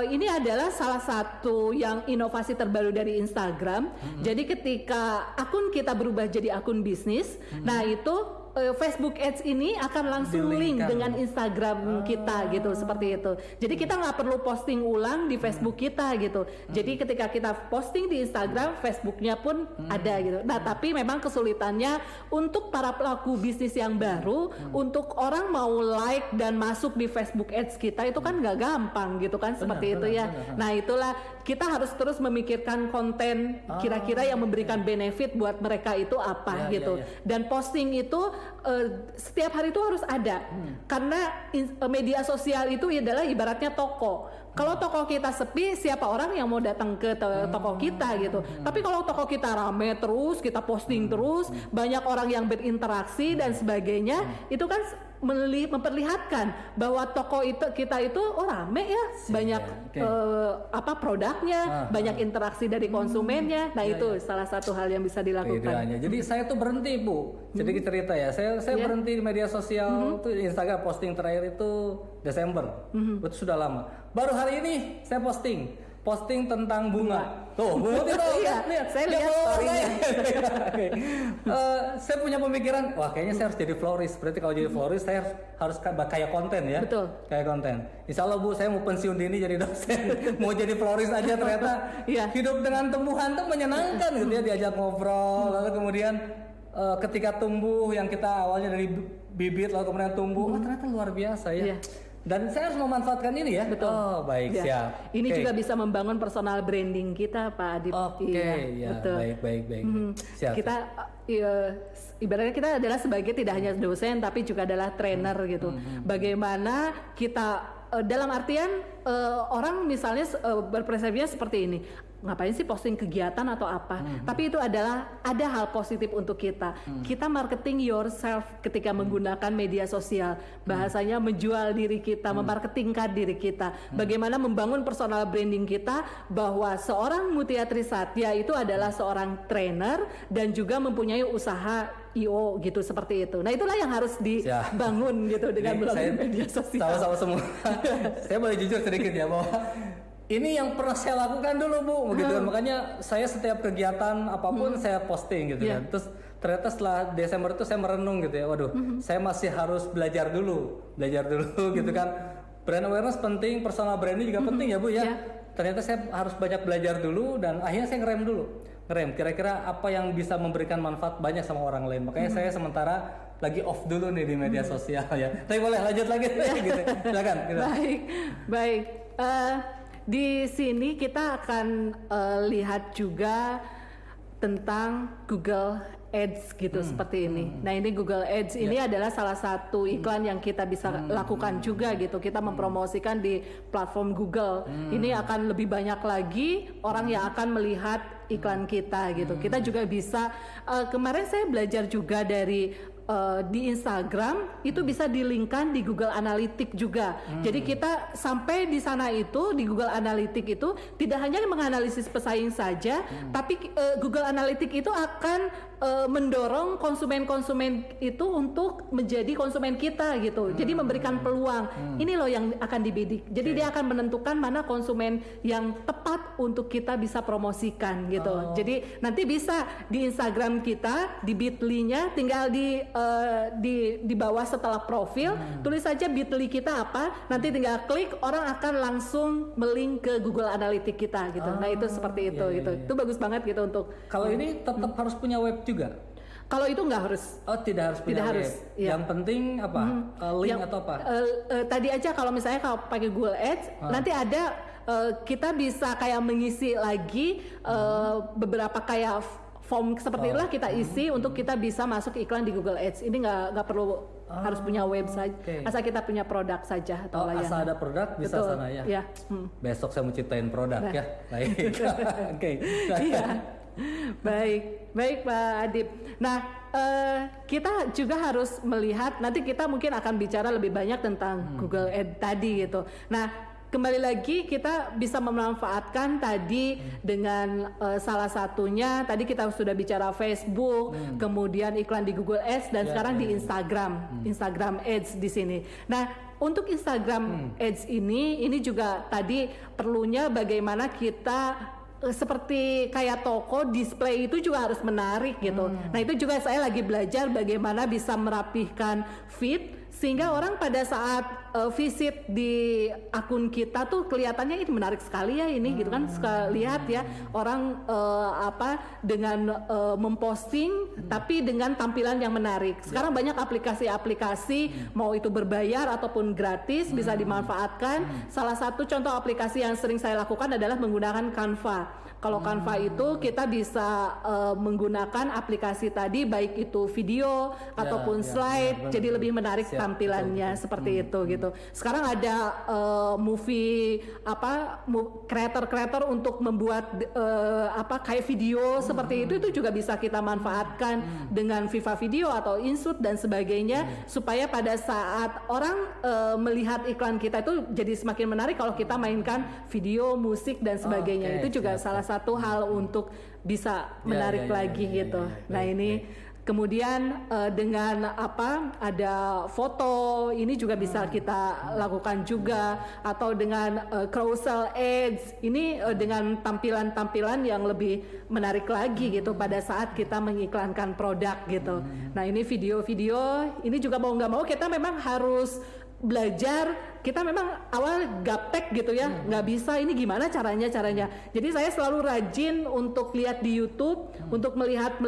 ini adalah salah satu yang inovasi terbaru dari Instagram. Jadi ketika akun kita berubah jadi akun bisnis, nah itu Facebook Ads ini akan langsung link Di-linkkan. dengan Instagram kita gitu, seperti itu. Jadi kita nggak perlu posting ulang di Facebook kita gitu. Jadi ketika kita posting di Instagram, Facebooknya pun ada gitu. Nah tapi memang kesulitannya untuk para pelaku bisnis yang baru, untuk orang mau like dan masuk di Facebook Ads kita itu kan nggak gampang gitu kan, seperti itu ya. Nah itulah kita harus terus memikirkan konten kira-kira yang memberikan benefit buat mereka itu apa Ya, gitu. ya, ya. Dan posting itu setiap hari itu harus ada, karena media sosial itu adalah ibaratnya toko. Kalau toko kita sepi, siapa orang yang mau datang ke toko kita gitu. Tapi kalau toko kita rame terus, kita posting terus, banyak orang yang berinteraksi dan sebagainya, itu kan memperlihatkan bahwa toko itu kita itu rame ya, banyak produknya, banyak interaksi dari konsumennya. Nah itu salah satu hal yang bisa dilakukan. Idealnya. Jadi saya tuh berhenti Bu, jadi cerita ya, saya berhenti di media sosial tuh, Instagram posting terakhir itu Desember, itu sudah lama. Baru hari ini saya posting tentang bunga. Tuh, bunga itu Iya, saya lihat story-nya. Saya punya pemikiran, wah kayaknya saya harus jadi florist. Berarti kalau jadi florist saya harus kayak konten ya. Betul. Kayak konten. Insya Allah Bu, saya mau pensiun dini jadi dosen. Mau jadi florist aja ternyata hidup dengan tumbuhan tuh menyenangkan gitu ya, diajak ngobrol, lalu kemudian ketika tumbuh yang kita awalnya dari bibit lalu kemudian tumbuh, ternyata luar biasa ya. Dan saya harus memanfaatkan ini ya. Betul. Oh baik, siap. Ini juga bisa membangun personal branding kita, Pak Adip. Ya, betul. Baik. Siap. Kita ibaratnya kita adalah sebagai tidak hanya dosen tapi juga adalah trainer gitu. Bagaimana kita dalam artian orang misalnya berpersepsinya seperti ini. Ngapain sih posting kegiatan atau apa? Tapi itu adalah ada hal positif untuk kita. Kita marketing yourself ketika menggunakan media sosial. Bahasanya menjual diri kita, memarketingkan diri kita. Bagaimana membangun personal branding kita bahwa seorang Mutia Trisatya itu adalah seorang trainer dan juga mempunyai usaha IO gitu, seperti itu. Nah itulah yang harus dibangun gitu dengan melalui media sosial. Sama-sama semua. Saya boleh jujur sedikit ya bahwa ini yang pernah saya lakukan dulu Bu, begitu kan. Makanya saya setiap kegiatan apapun saya posting gitu kan. Terus ternyata setelah Desember itu saya merenung gitu ya, waduh, saya masih harus belajar dulu gitu kan. Brand awareness penting, personal branding juga penting ya Bu ya. Ternyata saya harus banyak belajar dulu dan akhirnya saya ngerem kira-kira apa yang bisa memberikan manfaat banyak sama orang lain. Makanya saya sementara lagi off dulu nih di media sosial ya. Tapi boleh lanjut lagi gitu. Silakan. Baik. Di sini kita akan lihat juga tentang Google Ads gitu, seperti ini. Nah ini Google Ads ini adalah salah satu iklan yang kita bisa lakukan juga gitu. Kita mempromosikan di platform Google. Ini akan lebih banyak lagi orang yang akan melihat iklan kita gitu. Kita juga bisa kemarin saya belajar juga dari di Instagram itu bisa di-linkkan di Google Analytics juga. Jadi kita sampai di sana itu di Google Analytics itu tidak hanya menganalisis pesaing saja, tapi Google Analytics itu akan mendorong konsumen-konsumen itu untuk menjadi konsumen kita gitu. Jadi memberikan peluang. Ini loh yang akan dibidik. Jadi dia akan menentukan mana konsumen yang tepat untuk kita bisa promosikan gitu. Jadi nanti bisa di Instagram kita, di Bitly-nya tinggal di bawah setelah profil tulis saja Bitly kita apa, nanti tinggal klik, orang akan langsung melink ke Google Analytics kita gitu. Nah itu seperti itu gitu. Itu bagus banget gitu untuk. Kalau ini tetap harus punya web juga. Kalau itu nggak harus. Oh tidak harus punya web. Yang penting apa? Link atau apa? Tadi aja kalau misalnya kalau pakai Google Ads nanti ada kita bisa kayak mengisi lagi beberapa kayak form seperti itulah kita isi untuk kita bisa masuk iklan di Google Ads. Ini nggak perlu harus punya website, asal kita punya produk saja atau layanan. Asal ada produk bisa. Betul. Sana ya. Besok saya mau ciptain produk ya. Baik. Oke. Iya. Baik Pak Adip. Nah kita juga harus melihat, nanti kita mungkin akan bicara lebih banyak tentang Google Ads tadi gitu. Nah kembali lagi kita bisa memanfaatkan tadi dengan salah satunya tadi kita sudah bicara Facebook, kemudian iklan di Google Ads dan sekarang di Instagram Ads di sini. Nah untuk Instagram Ads ini juga tadi perlunya bagaimana kita seperti kayak toko, display itu juga harus menarik gitu. Nah itu juga saya lagi belajar bagaimana bisa merapihkan feed sehingga orang pada saat visit di akun kita tuh kelihatannya ini menarik sekali ya ini gitu kan. Suka lihat ya orang dengan memposting tapi dengan tampilan yang menarik. Sekarang banyak aplikasi-aplikasi mau itu berbayar ataupun gratis bisa dimanfaatkan. Salah satu contoh aplikasi yang sering saya lakukan adalah menggunakan Canva. Kalau Canva itu kita bisa menggunakan aplikasi tadi baik itu video ataupun slide jadi lebih menarik tampilannya seperti itu gitu. Sekarang ada kreator untuk membuat kayak video seperti itu juga bisa kita manfaatkan dengan Viva Video atau InShoot dan sebagainya supaya pada saat orang melihat iklan kita itu jadi semakin menarik kalau kita mainkan video, musik dan sebagainya. Itu juga salah satu hal untuk bisa menarik lagi gitu. Nah ini kemudian dengan ada foto ini juga bisa kita lakukan juga atau dengan carousel ads ini dengan tampilan-tampilan yang lebih menarik lagi gitu pada saat kita mengiklankan produk gitu. Nah ini video-video ini juga mau nggak mau kita memang harus belajar. Kita memang awal gaptek gitu ya, nggak bisa ini gimana caranya. Jadi saya selalu rajin untuk lihat di YouTube, untuk melihat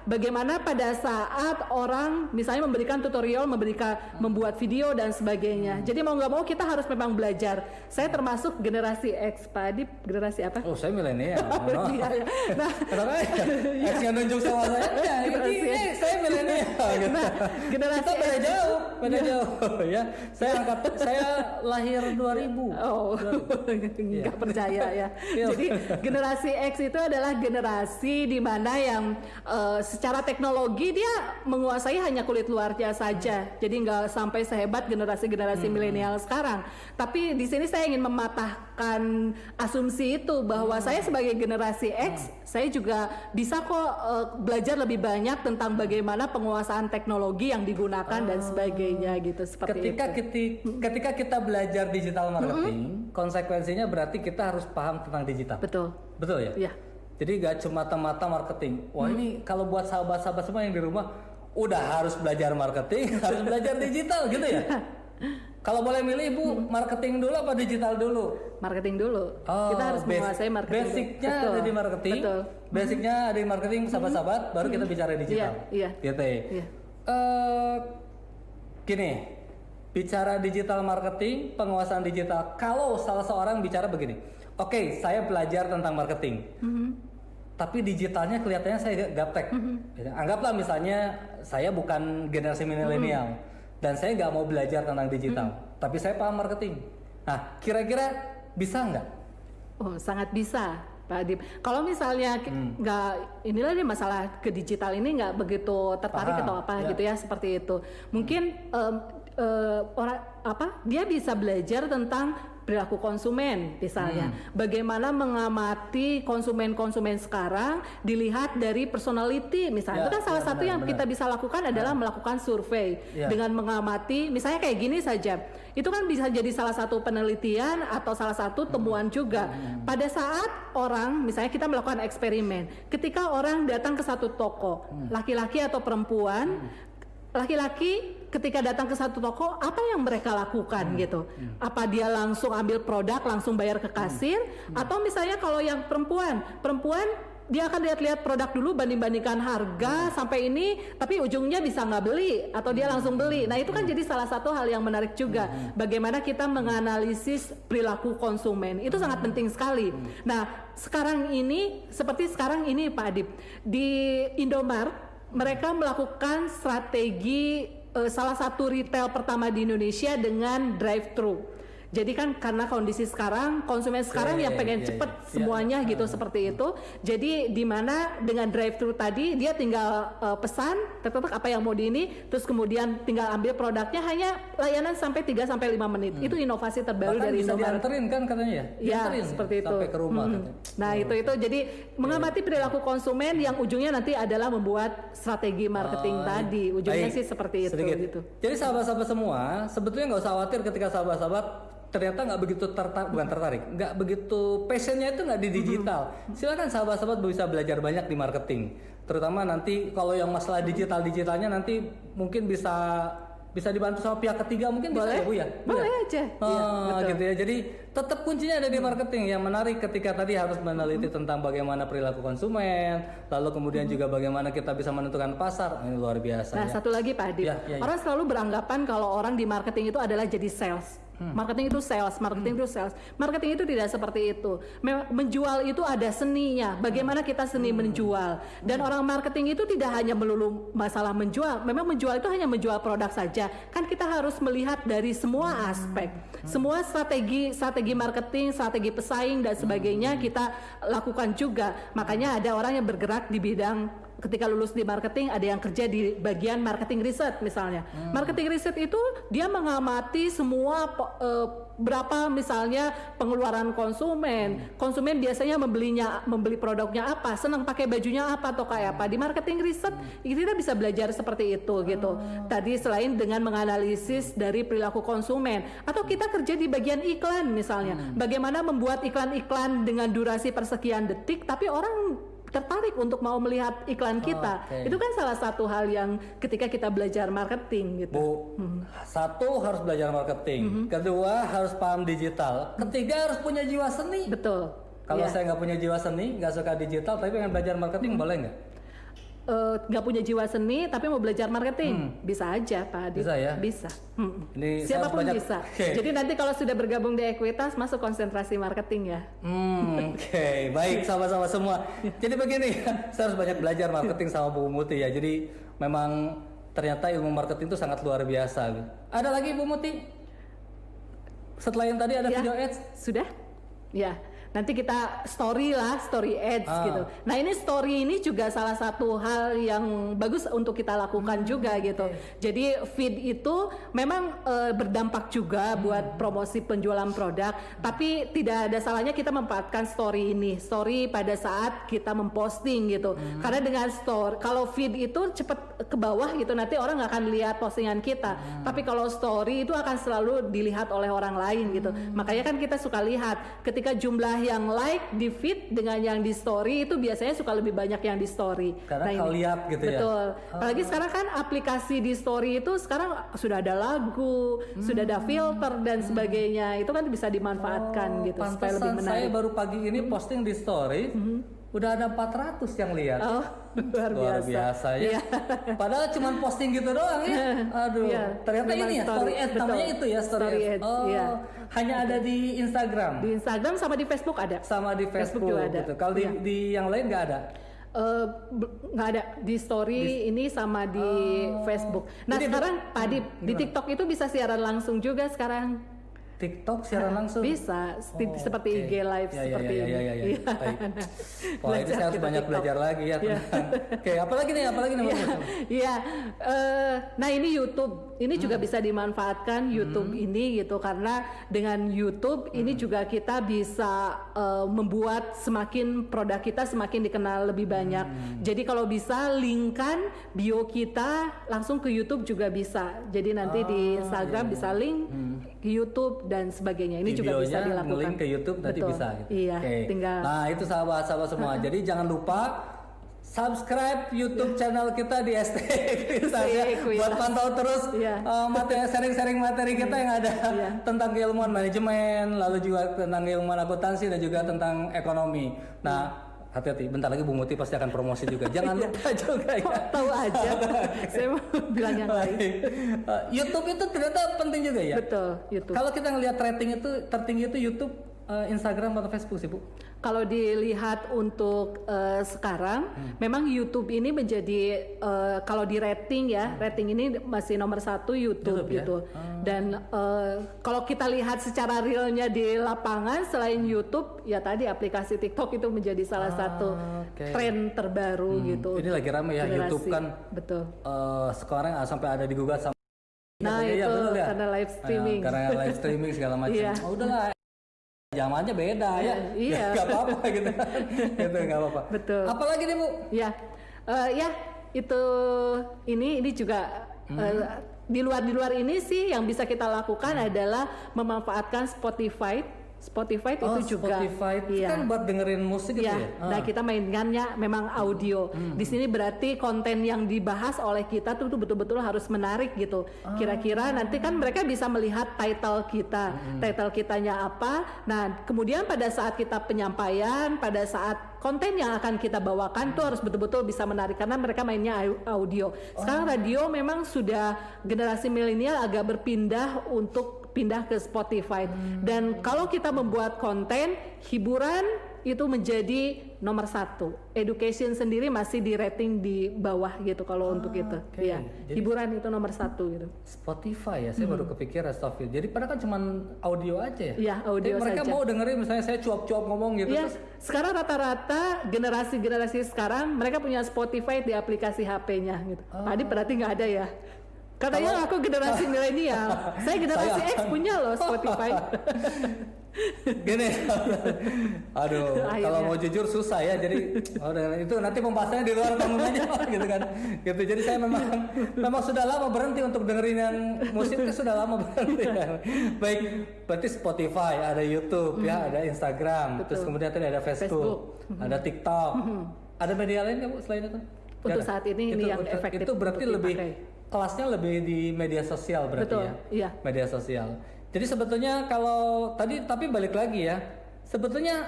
bagaimana pada saat orang misalnya memberikan tutorial, membuat video dan sebagainya. Jadi mau nggak mau kita harus memang belajar. Saya termasuk generasi X, Pak Adib, generasi apa? Oh saya milenial. Nah, kenapa X yang nunjuk sama saya? Saya milenial. Nah, generasi kita beda jauh ya. Saya lahir 2000. Oh, nggak percaya ya. Jadi generasi X itu adalah generasi di mana yang secara teknologi dia menguasai hanya kulit luarnya saja. Jadi nggak sampai sehebat generasi milenial sekarang. Tapi di sini saya ingin mematahkan asumsi itu bahwa saya sebagai generasi X, saya juga bisa kok belajar lebih banyak tentang bagaimana penguasaan teknologi yang digunakan dan sebagainya gitu. Seperti ketika kita belajar digital marketing, konsekuensinya berarti kita harus paham tentang digital. Betul ya? Iya. Jadi gak cuma mata marketing. Wah ini kalau buat sahabat-sahabat semua yang di rumah udah harus belajar marketing, harus belajar digital gitu ya? Kalau boleh milih Ibu, marketing dulu apa digital dulu? Marketing dulu. Kita harus menguasai marketing. Basicnya ada di marketing. Betul. Basicnya ada di marketing, sahabat-sahabat, baru kita bicara digital. Iya. Gitu ya. Iya. Gini, bicara digital marketing, penguasaan digital. Kalau salah seorang bicara begini, oke, saya belajar tentang marketing, tapi digitalnya kelihatannya saya gaptek. Anggaplah misalnya saya bukan generasi milenial dan saya nggak mau belajar tentang digital, tapi saya paham marketing. Nah, kira-kira bisa nggak? Oh, sangat bisa, Pak Adib. Kalau misalnya nggak, inilah dia masalah ke digital ini nggak begitu tertarik atau apa gitu ya, seperti itu. Mungkin dia bisa belajar tentang perilaku konsumen misalnya, bagaimana mengamati konsumen sekarang dilihat dari personality misalnya. Itu kan salah satu yang kita bisa lakukan adalah melakukan survei dengan mengamati misalnya kayak gini saja. Itu kan bisa jadi salah satu penelitian atau salah satu temuan juga. Pada saat orang misalnya kita melakukan eksperimen, ketika orang datang ke satu toko, laki-laki atau perempuan, laki-laki ketika datang ke satu toko, apa yang mereka lakukan gitu? Apa dia langsung ambil produk, langsung bayar ke kasir? Atau misalnya kalau yang perempuan dia akan lihat-lihat produk dulu, banding-bandingkan harga sampai ini, tapi ujungnya bisa nggak beli atau dia langsung beli. Nah itu kan jadi salah satu hal yang menarik juga. Bagaimana kita menganalisis perilaku konsumen itu sangat penting sekali. Nah sekarang ini Pak Adib, di Indomaret mereka melakukan strategi salah satu retail pertama di Indonesia dengan drive-thru. Jadi kan karena kondisi sekarang, konsumen sekarang yang pengen cepet semuanya gitu seperti itu. Jadi di mana dengan drive-thru tadi dia tinggal pesan, tetap apa yang mau di ini, terus kemudian tinggal ambil produknya, hanya layanan sampai 3 sampai 5 menit. Itu inovasi terbaru bahkan dari bisa Indomaret. dianterin kan katanya ya? Dianterin Seperti itu. Sampai ke rumah katanya. Nah, itu jadi mengamati perilaku konsumen yang ujungnya nanti adalah membuat strategi marketing tadi. Ujungnya sih seperti itu sedikit. gitu. Jadi sahabat-sahabat semua, sebetulnya nggak usah khawatir ketika sahabat-sahabat ternyata nggak begitu bukan tertarik, nggak begitu passionnya itu nggak di digital, silakan sahabat-sahabat bisa belajar banyak di marketing. Terutama nanti kalau yang masalah digitalnya nanti mungkin bisa dibantu sama pihak ketiga mungkin. Boleh, bisa ya Bu ya? boleh aja. Iya, betul. Gitu ya. Jadi tetap kuncinya ada di marketing. Yang menarik ketika tadi harus meneliti tentang bagaimana perilaku konsumen, lalu kemudian juga bagaimana kita bisa menentukan pasar. Ini luar biasa. Nah, ya. satu lagi Pak Adib, Ya. orang selalu beranggapan kalau orang di marketing itu adalah jadi sales. Marketing itu sales, marketing itu sales. Marketing itu tidak seperti itu. Menjual itu ada seninya. Bagaimana kita seni menjual. Dan orang marketing itu tidak hanya melulu masalah menjual. Memang menjual itu hanya menjual produk saja. Kan kita harus melihat dari semua aspek. Semua strategi marketing, strategi pesaing dan sebagainya kita lakukan juga. Makanya ada orang yang bergerak di bidang, ketika lulus di marketing ada yang kerja di bagian marketing research misalnya. Marketing research itu dia mengamati semua berapa misalnya pengeluaran konsumen. Konsumen biasanya membeli produknya apa, senang pakai bajunya apa atau kayak apa. Di marketing research kita bisa belajar seperti itu gitu. Tadi selain dengan menganalisis dari perilaku konsumen, atau kita kerja di bagian iklan misalnya. Bagaimana membuat iklan-iklan dengan durasi persekian detik tapi orang tertarik untuk mau melihat iklan kita. Itu kan salah satu hal yang ketika kita belajar marketing gitu. Bu, satu harus belajar marketing, kedua harus paham digital, ketiga harus punya jiwa seni. Betul. Kalau saya nggak punya jiwa seni, nggak suka digital, tapi pengen belajar marketing, boleh nggak? Nggak punya jiwa seni tapi mau belajar marketing, bisa aja Pak Adi. Bisa ya? Bisa. Ini Siapapun saya bisa. Okay. Jadi nanti kalau sudah bergabung di Ekuitas masuk konsentrasi marketing ya. Oke, baik sama-sama semua. Jadi begini, saya harus banyak belajar marketing sama Bu Muti ya. Jadi memang ternyata ilmu marketing itu sangat luar biasa. Ada lagi Bu Muti? Setelah yang tadi ada Ya, video ads? sudah? Ya. Nanti kita story ads gitu. Nah ini story ini juga salah satu hal yang bagus untuk kita lakukan juga gitu. Jadi feed itu memang berdampak juga buat promosi penjualan produk. Tapi tidak ada salahnya kita memanfaatkan story ini. Story pada saat kita memposting gitu. Karena dengan story, kalau feed itu cepat ke bawah gitu, nanti orang nggak akan lihat postingan kita. Tapi kalau story itu akan selalu dilihat oleh orang lain gitu. Makanya kan kita suka lihat ketika jumlah yang like di feed dengan yang di story itu biasanya suka lebih banyak yang di story. Karena lihat gitu ya. Betul. Apalagi sekarang kan aplikasi di story itu sekarang sudah ada lagu, sudah ada filter dan sebagainya. Itu kan bisa dimanfaatkan gitu supaya lebih menarik. Saya baru pagi ini posting di story, udah ada 400 yang lihat. Luar biasa ya. Padahal cuma posting gitu doang ya. Aduh, ternyata ini ya story ads, namanya itu ya story ads. Hanya ada di Instagram. Di Instagram sama di Facebook ada. Sama di Facebook juga ada. gitu. Kalau di yang lain nggak ada. Nggak ada di story ini sama di Facebook. Nah jadi, sekarang Pak Adib di TikTok itu bisa siaran langsung juga sekarang. TikTok siaran langsung bisa seperti IG live seperti ini. Wah itu saya harus banyak belajar lagi ya. Oke, apalagi nih Iya. Nah ini YouTube ini juga bisa dimanfaatkan YouTube ini gitu, karena dengan YouTube ini juga kita bisa membuat semakin produk kita semakin dikenal lebih banyak. Jadi kalau bisa linkkan bio kita langsung ke YouTube juga bisa. Jadi nanti di Instagram bisa link ke YouTube dan sebagainya. Ini juga bisa dilakukan. Link ke YouTube nanti bisa gitu. Iya, tinggal. Nah, itu sahabat-sahabat semua. Jadi jangan lupa subscribe YouTube channel kita di ST buat pantau terus sharing materi kita yang ada tentang keilmuan manajemen, lalu juga tentang keilmuan akuntansi dan juga tentang ekonomi. Nah, hati-hati, bentar lagi Bu Muti pasti akan promosi juga. Jangan lupa juga ya. Tahu aja. Saya mau bilang yang lain. YouTube itu ternyata penting juga ya. Betul, YouTube. Kalau kita ngelihat rating itu tertinggi itu YouTube, Instagram atau Facebook sih Bu? Kalau dilihat untuk sekarang, memang YouTube ini menjadi kalau di rating ya, rating ini masih nomor 1 YouTube gitu. Dan kalau kita lihat secara realnya di lapangan, selain YouTube, ya tadi aplikasi TikTok itu menjadi salah satu tren terbaru gitu. Ini lagi ramai ya YouTube kan. Betul. Sekarang sampai ada digugat sama. Nah itu ya, karena live streaming. Karena live streaming segala macam. Udahlah. Zamannya beda ya. Iya. Gak apa-apa gitu. Gitu gak apa-apa. Betul. Apalagi nih Bu? Ya. Ya itu ini juga di luar ini sih yang bisa kita lakukan adalah memanfaatkan Spotify itu juga. Spotify itu iya. kan buat dengerin musik gitu ya. Nah kita mainkannya memang audio. Di sini berarti konten yang dibahas oleh kita tuh betul-betul harus menarik gitu. Kira-kira nanti kan mereka bisa melihat title kita, title kitanya apa. Nah kemudian pada saat kita penyampaian, pada saat konten yang akan kita bawakan tuh harus betul-betul bisa menarik karena mereka mainnya audio. Sekarang radio memang sudah generasi milenial agak berpindah untuk pindah ke Spotify. Dan kalau kita membuat konten hiburan itu menjadi nomor 1. Education sendiri masih di rating di bawah gitu kalau untuk itu. Okay. Ya, Jadi, hiburan itu nomor 1 gitu. Spotify ya, saya baru kepikiran Astagfirullah. Jadi padahal kan cuma audio aja ya. Iya, audio Tapi mereka saja. mau dengerin misalnya saya cuap-cuap ngomong gitu. Iya, Terus, sekarang rata-rata generasi sekarang mereka punya Spotify di aplikasi HP-nya gitu. Tadi berarti nggak ada ya. Katanya aku generasi milenial, saya generasi X punya loh Spotify. Gini, aduh, kalau mau jujur susah ya. Jadi itu nanti pembahasannya di luar panggung aja, gitu kan. Gitu. Jadi saya memang sudah lama berhenti untuk dengerin yang musik, sudah lama berhenti. Baik, berarti Spotify, ada YouTube, ya, ada Instagram, terus kemudian tadi ada Facebook. Ada TikTok, ada media lain nggak Bu selain itu? Untuk saat ini ini yang efektif. Itu berarti lebih kelasnya lebih di media sosial berarti. Betul, ya. Iya. Media sosial. Jadi sebetulnya kalau tadi tapi balik lagi ya. Sebetulnya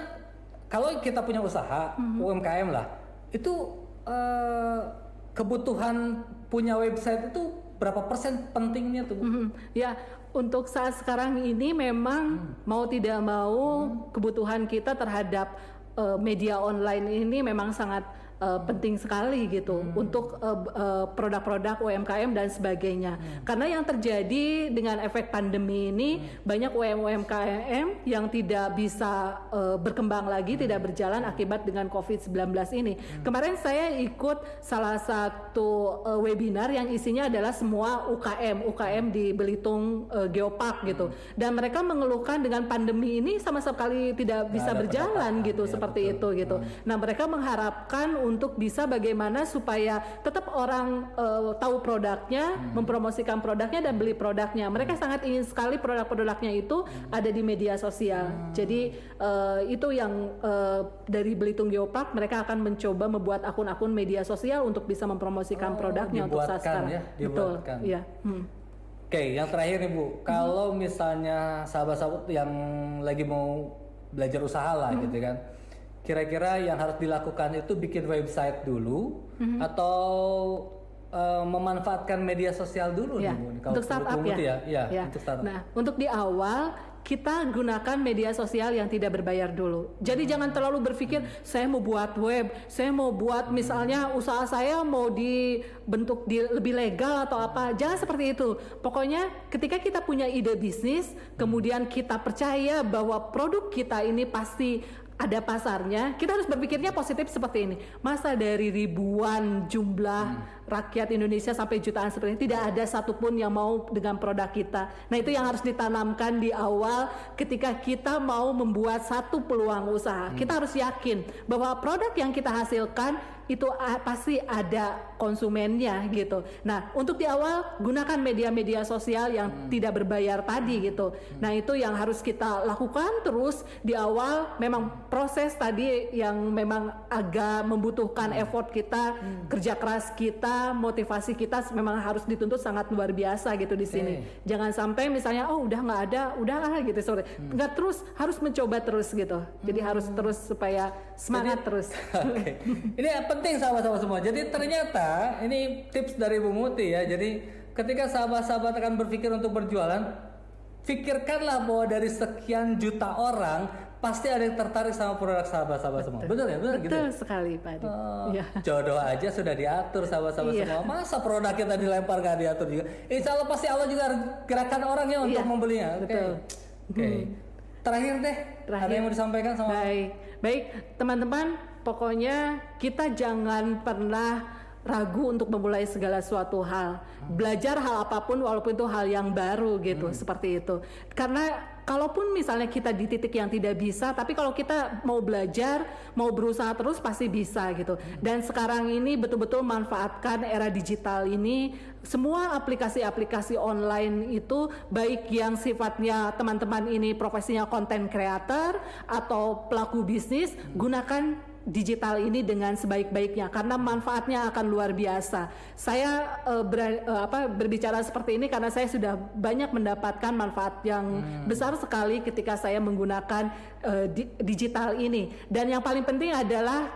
kalau kita punya usaha UMKM lah, itu kebutuhan punya website itu berapa persen pentingnya tuh? Ya, untuk saat sekarang ini memang mau tidak mau kebutuhan kita terhadap media online ini memang sangat penting sekali gitu untuk produk-produk UMKM dan sebagainya. Karena yang terjadi dengan efek pandemi ini banyak UMKM yang tidak bisa berkembang lagi, tidak berjalan akibat dengan COVID-19 ini. Kemarin saya ikut salah satu webinar yang isinya adalah semua UKM di Belitung Geopark gitu. Dan mereka mengeluhkan dengan pandemi ini sama sekali tidak bisa berjalan gitu, seperti itu gitu. Nah, mereka mengharapkan untuk bisa bagaimana supaya tetap orang tahu produknya, mempromosikan produknya dan beli produknya. Mereka sangat ingin sekali produk-produknya itu ada di media sosial. Jadi itu yang dari Belitung Geopark mereka akan mencoba membuat akun-akun media sosial untuk bisa mempromosikan produknya untuk saat sekarang. Ya, dibuatkan. Betul, iya. Oke, yang terakhir nih Bu, kalau misalnya sahabat-sahabat yang lagi mau belajar usaha lah gitu kan. Kira-kira yang harus dilakukan itu bikin website dulu atau memanfaatkan media sosial dulu ya, nih Bu? untuk startup ya. Untuk startup. Nah, untuk di awal kita gunakan media sosial yang tidak berbayar dulu. Jadi jangan terlalu berpikir saya mau buat web, saya mau buat misalnya usaha saya mau dibentuk lebih legal atau apa. Jangan seperti itu. Pokoknya ketika kita punya ide bisnis, kemudian kita percaya bahwa produk kita ini pasti ada pasarnya, kita harus berpikirnya positif seperti ini. Masa dari ribuan jumlah rakyat Indonesia sampai jutaan seperti ini tidak ada satupun yang mau dengan produk kita. Nah, itu yang harus ditanamkan di awal ketika kita mau membuat satu peluang usaha. Kita harus yakin bahwa produk yang kita hasilkan itu pasti ada konsumennya gitu. Nah, untuk di awal gunakan media-media sosial yang tidak berbayar tadi gitu. Nah, itu yang harus kita lakukan terus di awal. Memang proses tadi yang memang agak membutuhkan effort kita, kerja keras kita, motivasi kita memang harus dituntut sangat luar biasa gitu di sini. Jangan sampai misalnya udah nggak ada, udah gitu sorry. Nggak, terus harus mencoba terus gitu. Jadi harus terus supaya semangat terus. Okay. Ini penting sahabat-sahabat semua. Jadi ternyata ini tips dari Bu Muti ya. Jadi ketika sahabat-sahabat akan berpikir untuk berjualan, pikirkanlah bahwa dari sekian juta orang pasti ada yang tertarik sama produk sahabat-sahabat semua. Betul ya? Betul gitu. Betul sekali Pak Adi. Ya. Jodoh aja sudah diatur sahabat-sahabat semua. Masa produk kita dilempar gak diatur juga? Insya Allah pasti Allah juga gerakan orangnya untuk membelinya. Betul. Oke. Terakhir deh. Ada yang mau disampaikan sama? Baik teman-teman. Pokoknya kita jangan pernah ragu untuk memulai segala suatu hal. Belajar hal apapun walaupun itu hal yang baru gitu, seperti itu. Karena kalaupun misalnya kita di titik yang tidak bisa, tapi kalau kita mau belajar, mau berusaha terus pasti bisa gitu. Dan sekarang ini betul-betul manfaatkan era digital ini, semua aplikasi-aplikasi online itu baik yang sifatnya teman-teman ini profesinya content creator atau pelaku bisnis, gunakan digital ini dengan sebaik-baiknya karena manfaatnya akan luar biasa. Saya berbicara seperti ini karena saya sudah banyak mendapatkan manfaat yang besar sekali ketika saya menggunakan digital ini. Dan yang paling penting adalah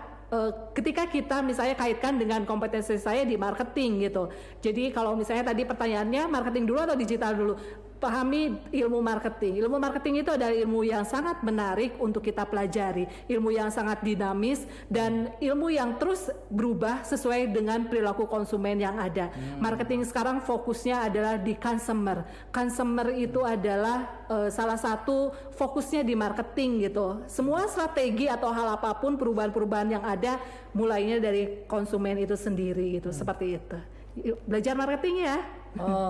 ketika kita misalnya kaitkan dengan kompetensi saya di marketing gitu. Jadi kalau misalnya tadi pertanyaannya marketing dulu atau digital dulu, pahami ilmu marketing. Ilmu marketing itu adalah ilmu yang sangat menarik untuk kita pelajari, ilmu yang sangat dinamis dan ilmu yang terus berubah sesuai dengan perilaku konsumen yang ada. Marketing sekarang fokusnya adalah di consumer. Consumer itu adalah salah satu fokusnya di marketing gitu. Semua strategi atau hal apapun perubahan-perubahan yang ada mulainya dari konsumen itu sendiri gitu, seperti itu. Belajar marketing ya.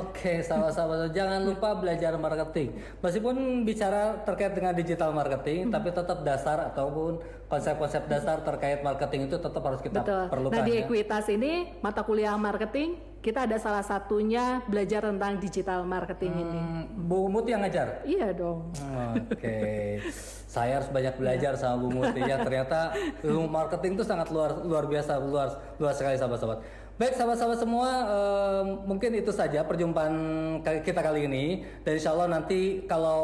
Oke, sahabat-sahabat, jangan lupa belajar marketing. Meskipun bicara terkait dengan digital marketing, tapi tetap dasar ataupun konsep-konsep dasar terkait marketing itu tetap harus kita perlukan. Nah di ya. Ekuitas ini mata kuliah marketing kita ada salah satunya belajar tentang digital marketing ini. Bu Muti yang ngajar? Iya dong. Oke. Saya harus banyak belajar sama Bu Muti ya. Ternyata ilmu marketing itu sangat luar biasa, luar sekali sahabat-sahabat. Baik sahabat-sahabat semua, mungkin itu saja perjumpaan kita kali ini. Dan insya Allah nanti kalau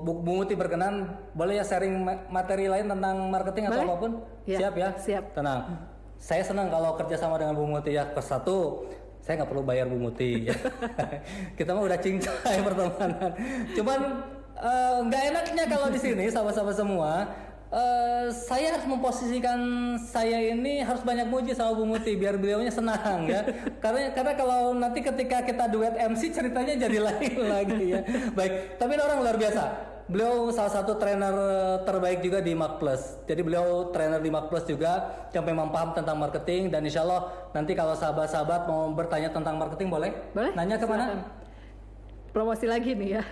Bu Muti berkenan, boleh ya sharing materi lain tentang marketing atau apapun? Ya, siap ya? Siap. Tenang. Saya senang kalau kerjasama dengan Bu Muti ya. Satu, saya nggak perlu bayar Bu Muti. Kita mah udah cincai pertemanan. Cuman nggak enaknya kalau di sini sahabat-sahabat semua. Saya harus memposisikan saya ini harus banyak muji sama Bu Muti biar beliaunya senang ya. Karena kalau nanti ketika kita duet MC ceritanya jadi lain lagi ya. Baik, tapi ini orang luar biasa. Beliau salah satu trainer terbaik juga di Mark Plus. Jadi beliau trainer di Mark Plus juga yang memang paham tentang marketing dan insya Allah nanti kalau sahabat-sahabat mau bertanya tentang marketing boleh? Boleh. Nanya kemana? Promosi lagi nih ya.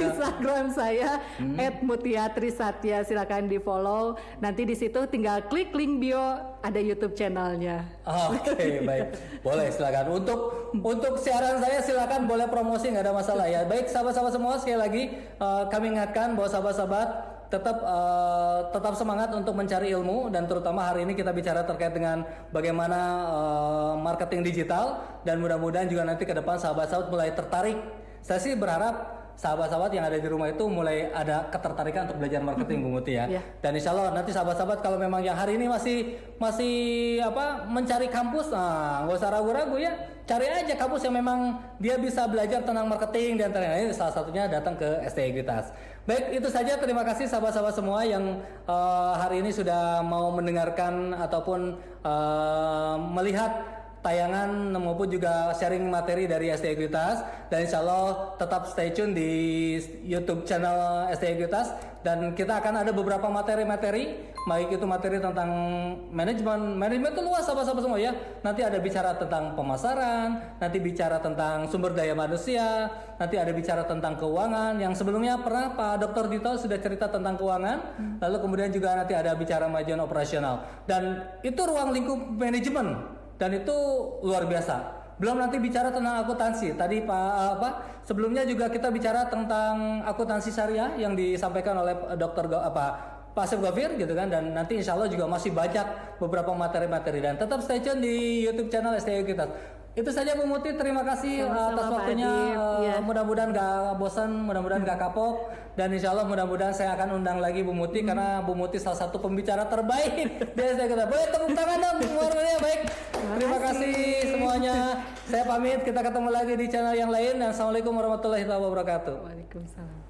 Instagram saya @mutiatrisatya, silakan di follow. Nanti di situ tinggal klik link bio, ada YouTube channelnya. Oke, baik, boleh silakan. Untuk siaran saya silakan boleh promosi, nggak ada masalah ya. Baik sahabat-sahabat semua, sekali lagi kami ingatkan bahwa sahabat-sahabat tetap semangat untuk mencari ilmu dan terutama hari ini kita bicara terkait dengan bagaimana marketing digital dan mudah-mudahan juga nanti ke depan sahabat-sahabat mulai tertarik. Saya sih berharap sahabat-sahabat yang ada di rumah itu mulai ada ketertarikan untuk belajar marketing Bu Muti ya. Dan insya Allah nanti sahabat-sahabat kalau memang yang hari ini masih mencari kampus, nggak usah ragu-ragu ya. Cari aja kampus yang memang dia bisa belajar tentang marketing dan lain-lain. Salah satunya datang ke STI Ekuitas. Baik, itu saja. Terima kasih sahabat-sahabat semua yang hari ini sudah mau mendengarkan ataupun melihat tayangan maupun juga sharing materi dari STI Ekuitas. Dan insya Allah tetap stay tune di YouTube channel STI Ekuitas. Dan kita akan ada beberapa materi-materi, baik itu materi tentang manajemen itu luas sahabat-sahabat semua ya. Nanti ada bicara tentang pemasaran, nanti bicara tentang sumber daya manusia, nanti ada bicara tentang keuangan. Yang sebelumnya pernah Pak Dr. Dito sudah cerita tentang keuangan, lalu kemudian juga nanti ada bicara manajemen operasional. Dan itu ruang lingkup manajemen dan itu luar biasa. Belum nanti bicara tentang akuntansi. Tadi Pak sebelumnya juga kita bicara tentang akuntansi syariah yang disampaikan oleh Dr. Pak Asep Gafir gitu kan, dan nanti insya Allah juga masih banyak beberapa materi-materi dan tetap stay tune di YouTube channel STI Ekuitas. Itu saja Bu Muti, terima kasih atas waktunya. Mudah-mudahan gak bosan, mudah-mudahan gak kapok, dan insya Allah mudah-mudahan saya akan undang lagi Bu Muti karena Bu Muti salah satu pembicara terbaik di STI Ekuitas. Boleh tepuk tangan dong semuanya. Baik, terima kasih semuanya. Saya pamit, kita ketemu lagi di channel yang lain. Assalamualaikum warahmatullahi wabarakatuh. Waalaikumsalam.